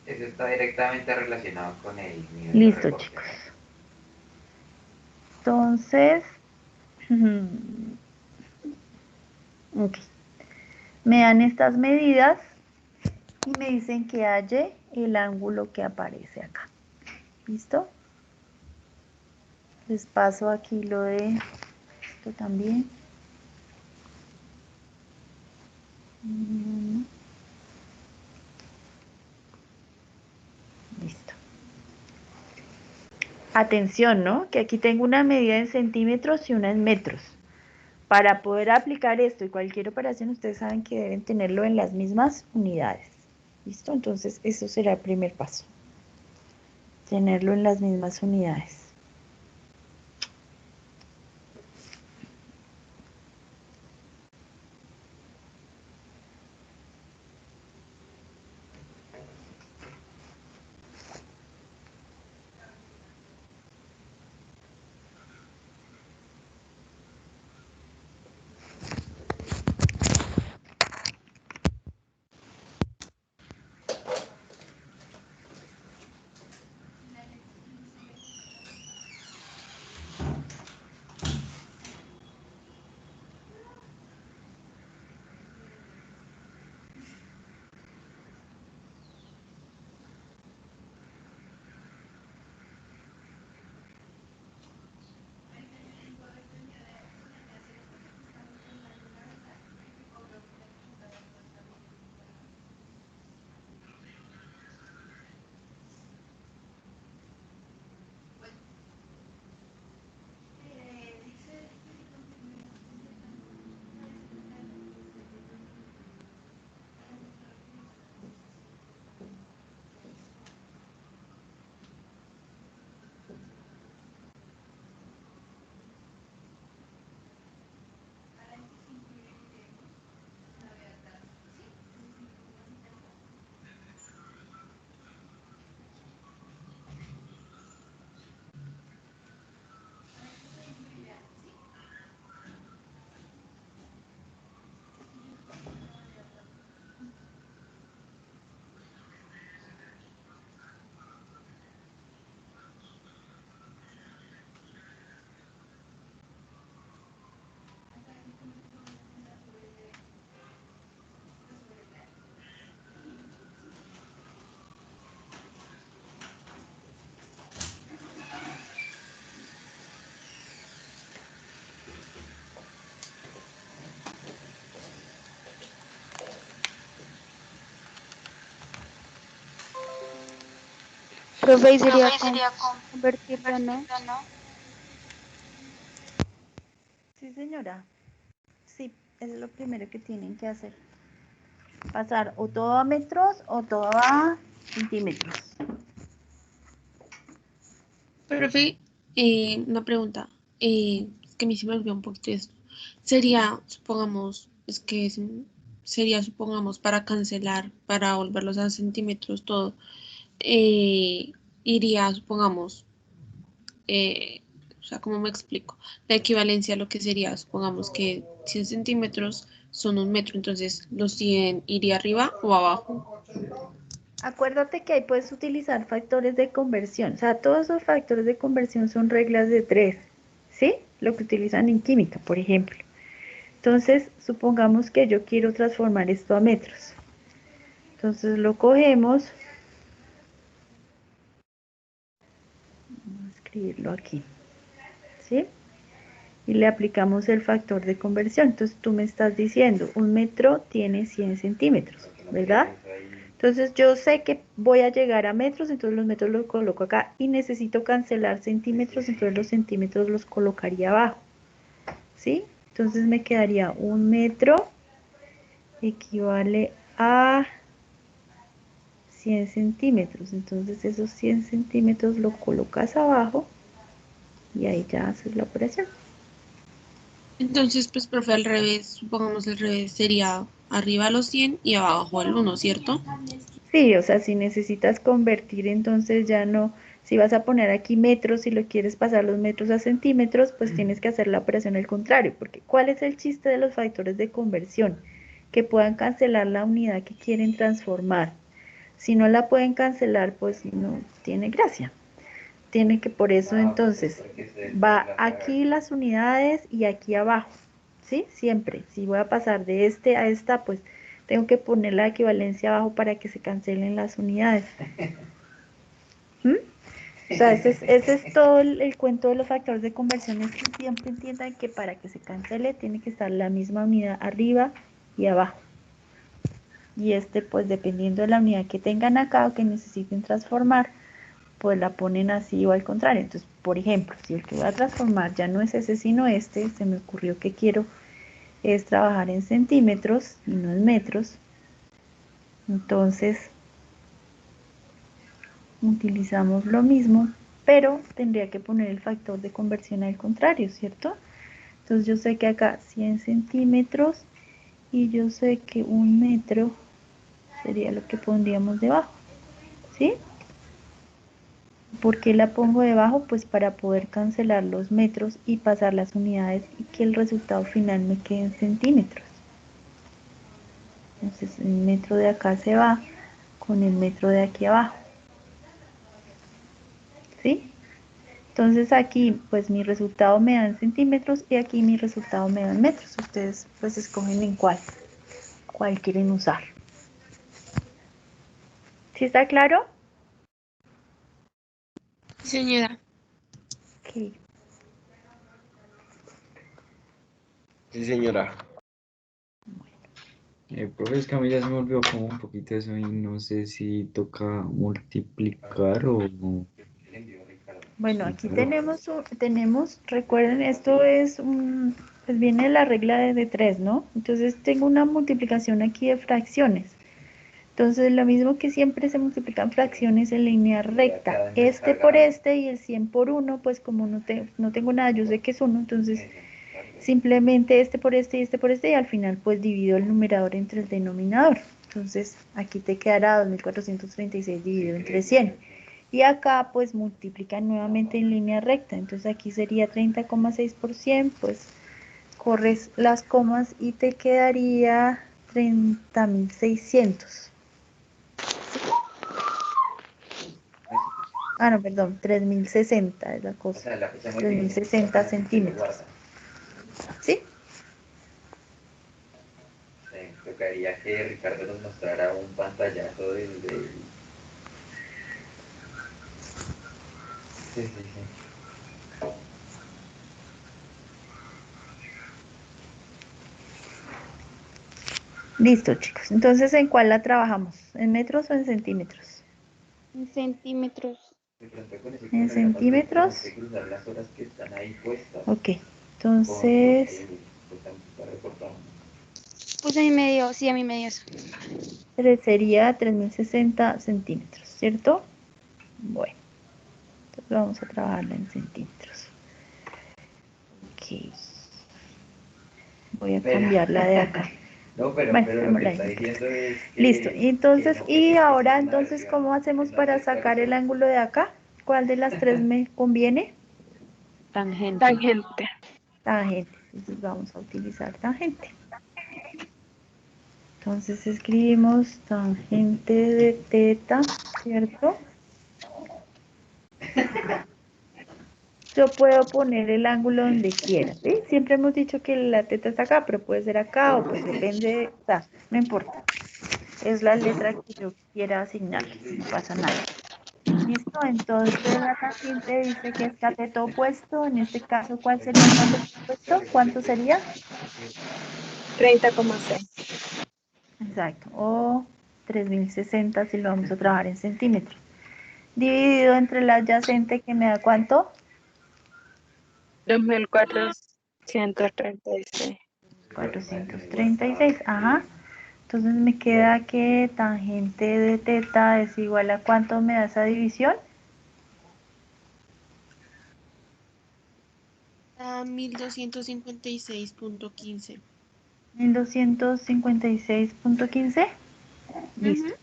Eso está directamente relacionado con el nivel de listo, recorte. chicos. Entonces, ok. Me dan estas medidas y me dicen que halle el ángulo que aparece acá. ¿Listo? Les paso aquí lo de esto también. Listo. Atención, ¿no? Que aquí tengo una medida en centímetros y una en metros. Para poder aplicar esto y cualquier operación, ustedes saben que deben tenerlo en las mismas unidades. ¿Listo? Entonces, eso será el primer paso. Tenerlo en las mismas unidades. Profe, y sería convertirlo, ¿no? Sí, señora. Sí, eso es lo primero que tienen que hacer. Pasar o todo a metros o todo a centímetros. Profe, una pregunta. Es que a mí se me olvidó un poquito esto. Sería, supongamos, sería, supongamos, para cancelar, para volverlos a centímetros todo, eh, iría, supongamos, o sea, ¿cómo me explico? La equivalencia a lo que sería, supongamos que 100 centímetros son 1 metro, entonces los 100 iría arriba o abajo. Acuérdate que ahí puedes utilizar factores de conversión. O sea, todos esos factores de conversión son reglas de 3, ¿sí? Lo que utilizan en química, por ejemplo. Entonces, supongamos que yo quiero transformar esto a metros. Entonces lo cogemos. Vamos a escribirlo aquí, ¿sí? Y le aplicamos el factor de conversión. Entonces tú me estás diciendo, 1 metro tiene 100 centímetros, ¿verdad? Entonces yo sé que voy a llegar a metros, entonces los metros los coloco acá y necesito cancelar centímetros, entonces los centímetros los colocaría abajo, ¿sí? Entonces me quedaría 1 metro equivale a 100 centímetros, entonces esos 100 centímetros lo colocas abajo y ahí ya haces la operación. Entonces, pues, profe, al revés, supongamos al revés, sería arriba los 100 y abajo el 1, ¿cierto? Sí, o sea, si necesitas convertir, entonces ya no, si vas a poner aquí metros, si lo quieres pasar los metros a centímetros, pues tienes que hacer la operación al contrario, porque ¿cuál es el chiste de los factores de conversión? Que puedan cancelar la unidad que quieren transformar. Si no la pueden cancelar, pues no tiene gracia. Tiene que, por eso entonces, va aquí las unidades y aquí abajo, ¿sí? Siempre, si voy a pasar de este a esta, pues tengo que poner la equivalencia abajo para que se cancelen las unidades. ¿Mm? O sea, ese es todo el cuento de los factores de conversión, es que siempre entiendan que para que se cancele tiene que estar la misma unidad arriba y abajo. Y pues dependiendo de la unidad que tengan acá o que necesiten transformar, pues la ponen así o al contrario. Entonces, por ejemplo, si el que voy a transformar ya no es ese sino este, se me ocurrió que quiero es trabajar en centímetros y no en metros. Entonces, utilizamos lo mismo, pero tendría que poner el factor de conversión al contrario, ¿cierto? Entonces yo sé que acá 100 centímetros y yo sé que 1 metro sería lo que pondríamos debajo, ¿sí? ¿Por qué la pongo debajo? Pues para poder cancelar los metros y pasar las unidades y que el resultado final me quede en centímetros. Entonces el metro de acá se va con el metro de aquí abajo, ¿sí? Entonces aquí pues mi resultado me da en centímetros y aquí mi resultado me da en metros. Ustedes pues escogen en cuál quieren usar. ¿Sí está claro? Señora. Ok. Sí, señora. Profe, es que a mí ya se me olvidó como un poquito eso y no sé si toca multiplicar o... Bueno, Sí, aquí claro. tenemos, recuerden, esto es pues viene de la regla de 3, ¿no? Entonces tengo una multiplicación aquí de fracciones. Entonces lo mismo que siempre se multiplican fracciones en línea recta. Este por este y el 100 por 1, pues como no tengo nada, yo sé que es 1, entonces simplemente este por este y este por este y al final pues divido el numerador entre el denominador. Entonces aquí te quedará 2436 dividido entre 100. Y acá pues multiplican nuevamente en línea recta. Entonces aquí sería 30,6 por 100, pues corres las comas y te quedaría 30.600. Ah, no, perdón, 3060 es la cosa. 3060 centímetros. ¿Sí? Tocaría que Ricardo nos mostrara un pantallazo del... Sí, sí, sí. Listo, chicos. Entonces, ¿en cuál la trabajamos? ¿En metros o en centímetros? En centímetros. De pronto con ese en cronógrafo centímetros. tenemos que cruzar las horas que están ahí puestas. Ok, entonces Pues también está reportado. Pues a mí me dio, sí, a mí me dio eso. sería 3060 centímetros, ¿cierto? Bueno, entonces vamos a trabajarla en centímetros. Ok. Voy a cambiarla de acá. No, pero Bueno, lo que démosla está ahí. diciendo es que... Listo. Y entonces, que no, y que ahora, es una entonces, versión, ¿cómo hacemos no para sé, sacar el pero ángulo de acá? ¿Cuál de las tres me conviene? Tangente. Tangente. Tangente. Entonces vamos a utilizar tangente. Entonces escribimos tangente de teta, ¿cierto? Yo puedo poner el ángulo donde quiera, ¿sí? Siempre hemos dicho que la teta está acá, pero puede ser acá o pues depende, o sea, no importa. Es la letra que yo quiera asignar, no pasa nada. ¿Listo? Entonces la tangente dice que es cateto opuesto. En este caso, ¿cuál sería el cateto opuesto? ¿Cuánto sería? 30,6. Exacto. O 3060 si lo vamos a trabajar en centímetros. Dividido entre la adyacente que me da ¿cuánto? 2436. 436. Ajá. Entonces me queda que tangente de teta es igual a ¿cuánto me da esa división? A 1256.15. 1256.15. Listo.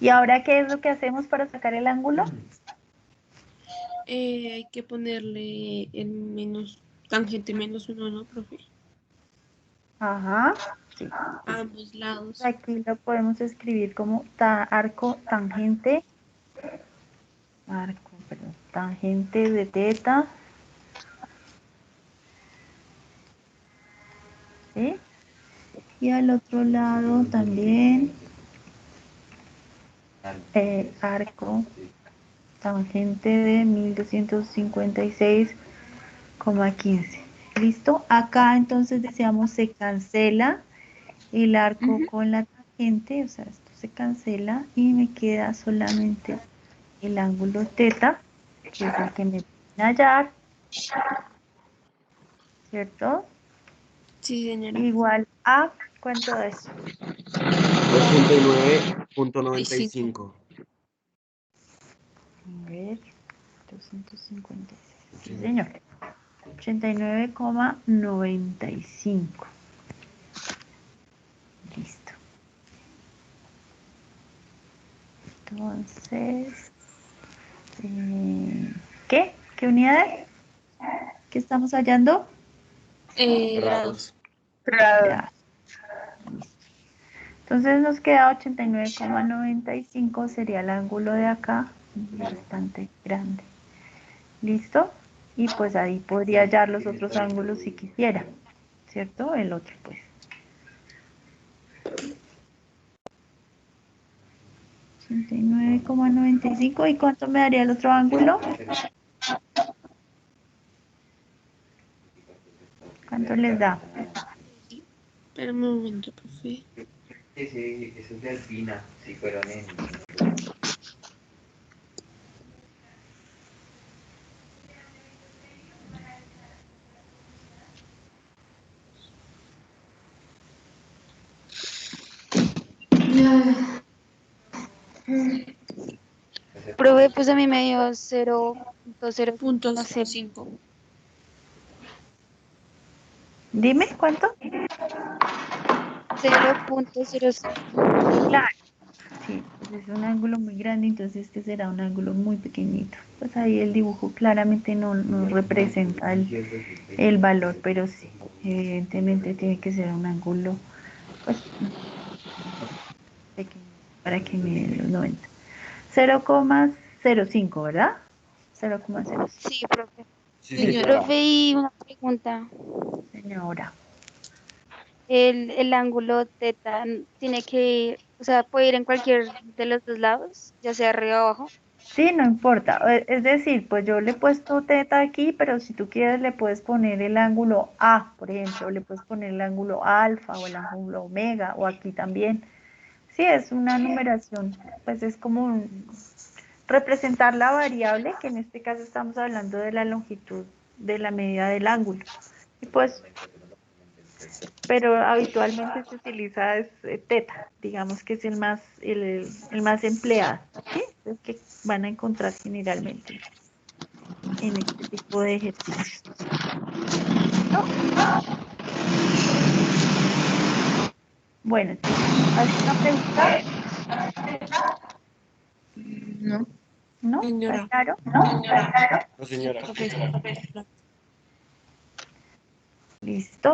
¿Y ahora qué es lo que hacemos para sacar el ángulo? Hay que ponerle el menos, tangente -1, ¿no, profe? Ajá. Sí. A ambos lados. Aquí lo podemos escribir como arco tangente. Tangente de teta. ¿Sí? Y al otro lado también arco tangente de 1256,15. ¿Listo? Acá entonces decíamos se cancela el arco con la tangente, o sea, esto se cancela y me queda solamente el ángulo teta, que es el que me pueden hallar, ¿cierto? Sí, señora. Igual a, ¿cuánto es? 89.95. A ver, 256. Sí, señor. 89,95. Listo. Entonces, ¿qué? ¿Qué unidades? ¿Qué estamos hallando? Grados. Grados. Entonces nos queda 89,95, sería el ángulo de acá, bastante grande. ¿Listo? Y pues ahí podría hallar los otros ángulos si quisiera, ¿cierto? El otro pues. $89,95. ¿Y cuánto me daría el otro ángulo? ¿Cuánto les da? Espera un momento, profe. Ese es de Alpina, si fueron en... Profe, pues a mí me dio 0.0, no sé. 5. Dime, ¿cuánto? 0.05. Claro. Sí, pues es un ángulo muy grande, entonces este será un ángulo muy pequeñito. Pues ahí el dibujo claramente no representa el valor, pero sí, evidentemente tiene que ser un ángulo pues, pequeño para que miden los 90. 0,05, ¿verdad? 0,05. Sí, profe. Sí, Listo. señora. Profe, y una pregunta. Señora. El ángulo teta tiene que ir, o sea, puede ir en cualquier de los dos lados, ya sea arriba o abajo. Sí, no importa. Es decir, pues yo le he puesto teta aquí, pero si tú quieres le puedes poner el ángulo A, por ejemplo, le puedes poner el ángulo alfa o el ángulo omega o aquí también. Sí, es una numeración, pues es como representar la variable, que en este caso estamos hablando de la longitud de la medida del ángulo. Y pues, pero habitualmente se utiliza teta, digamos que es el más empleado, ¿sí? Es que van a encontrar generalmente en este tipo de ejercicios. ¿No? Bueno, ¿alguna pregunta? No. ¿No? Señora. ¿Está claro? No, señora. Listo.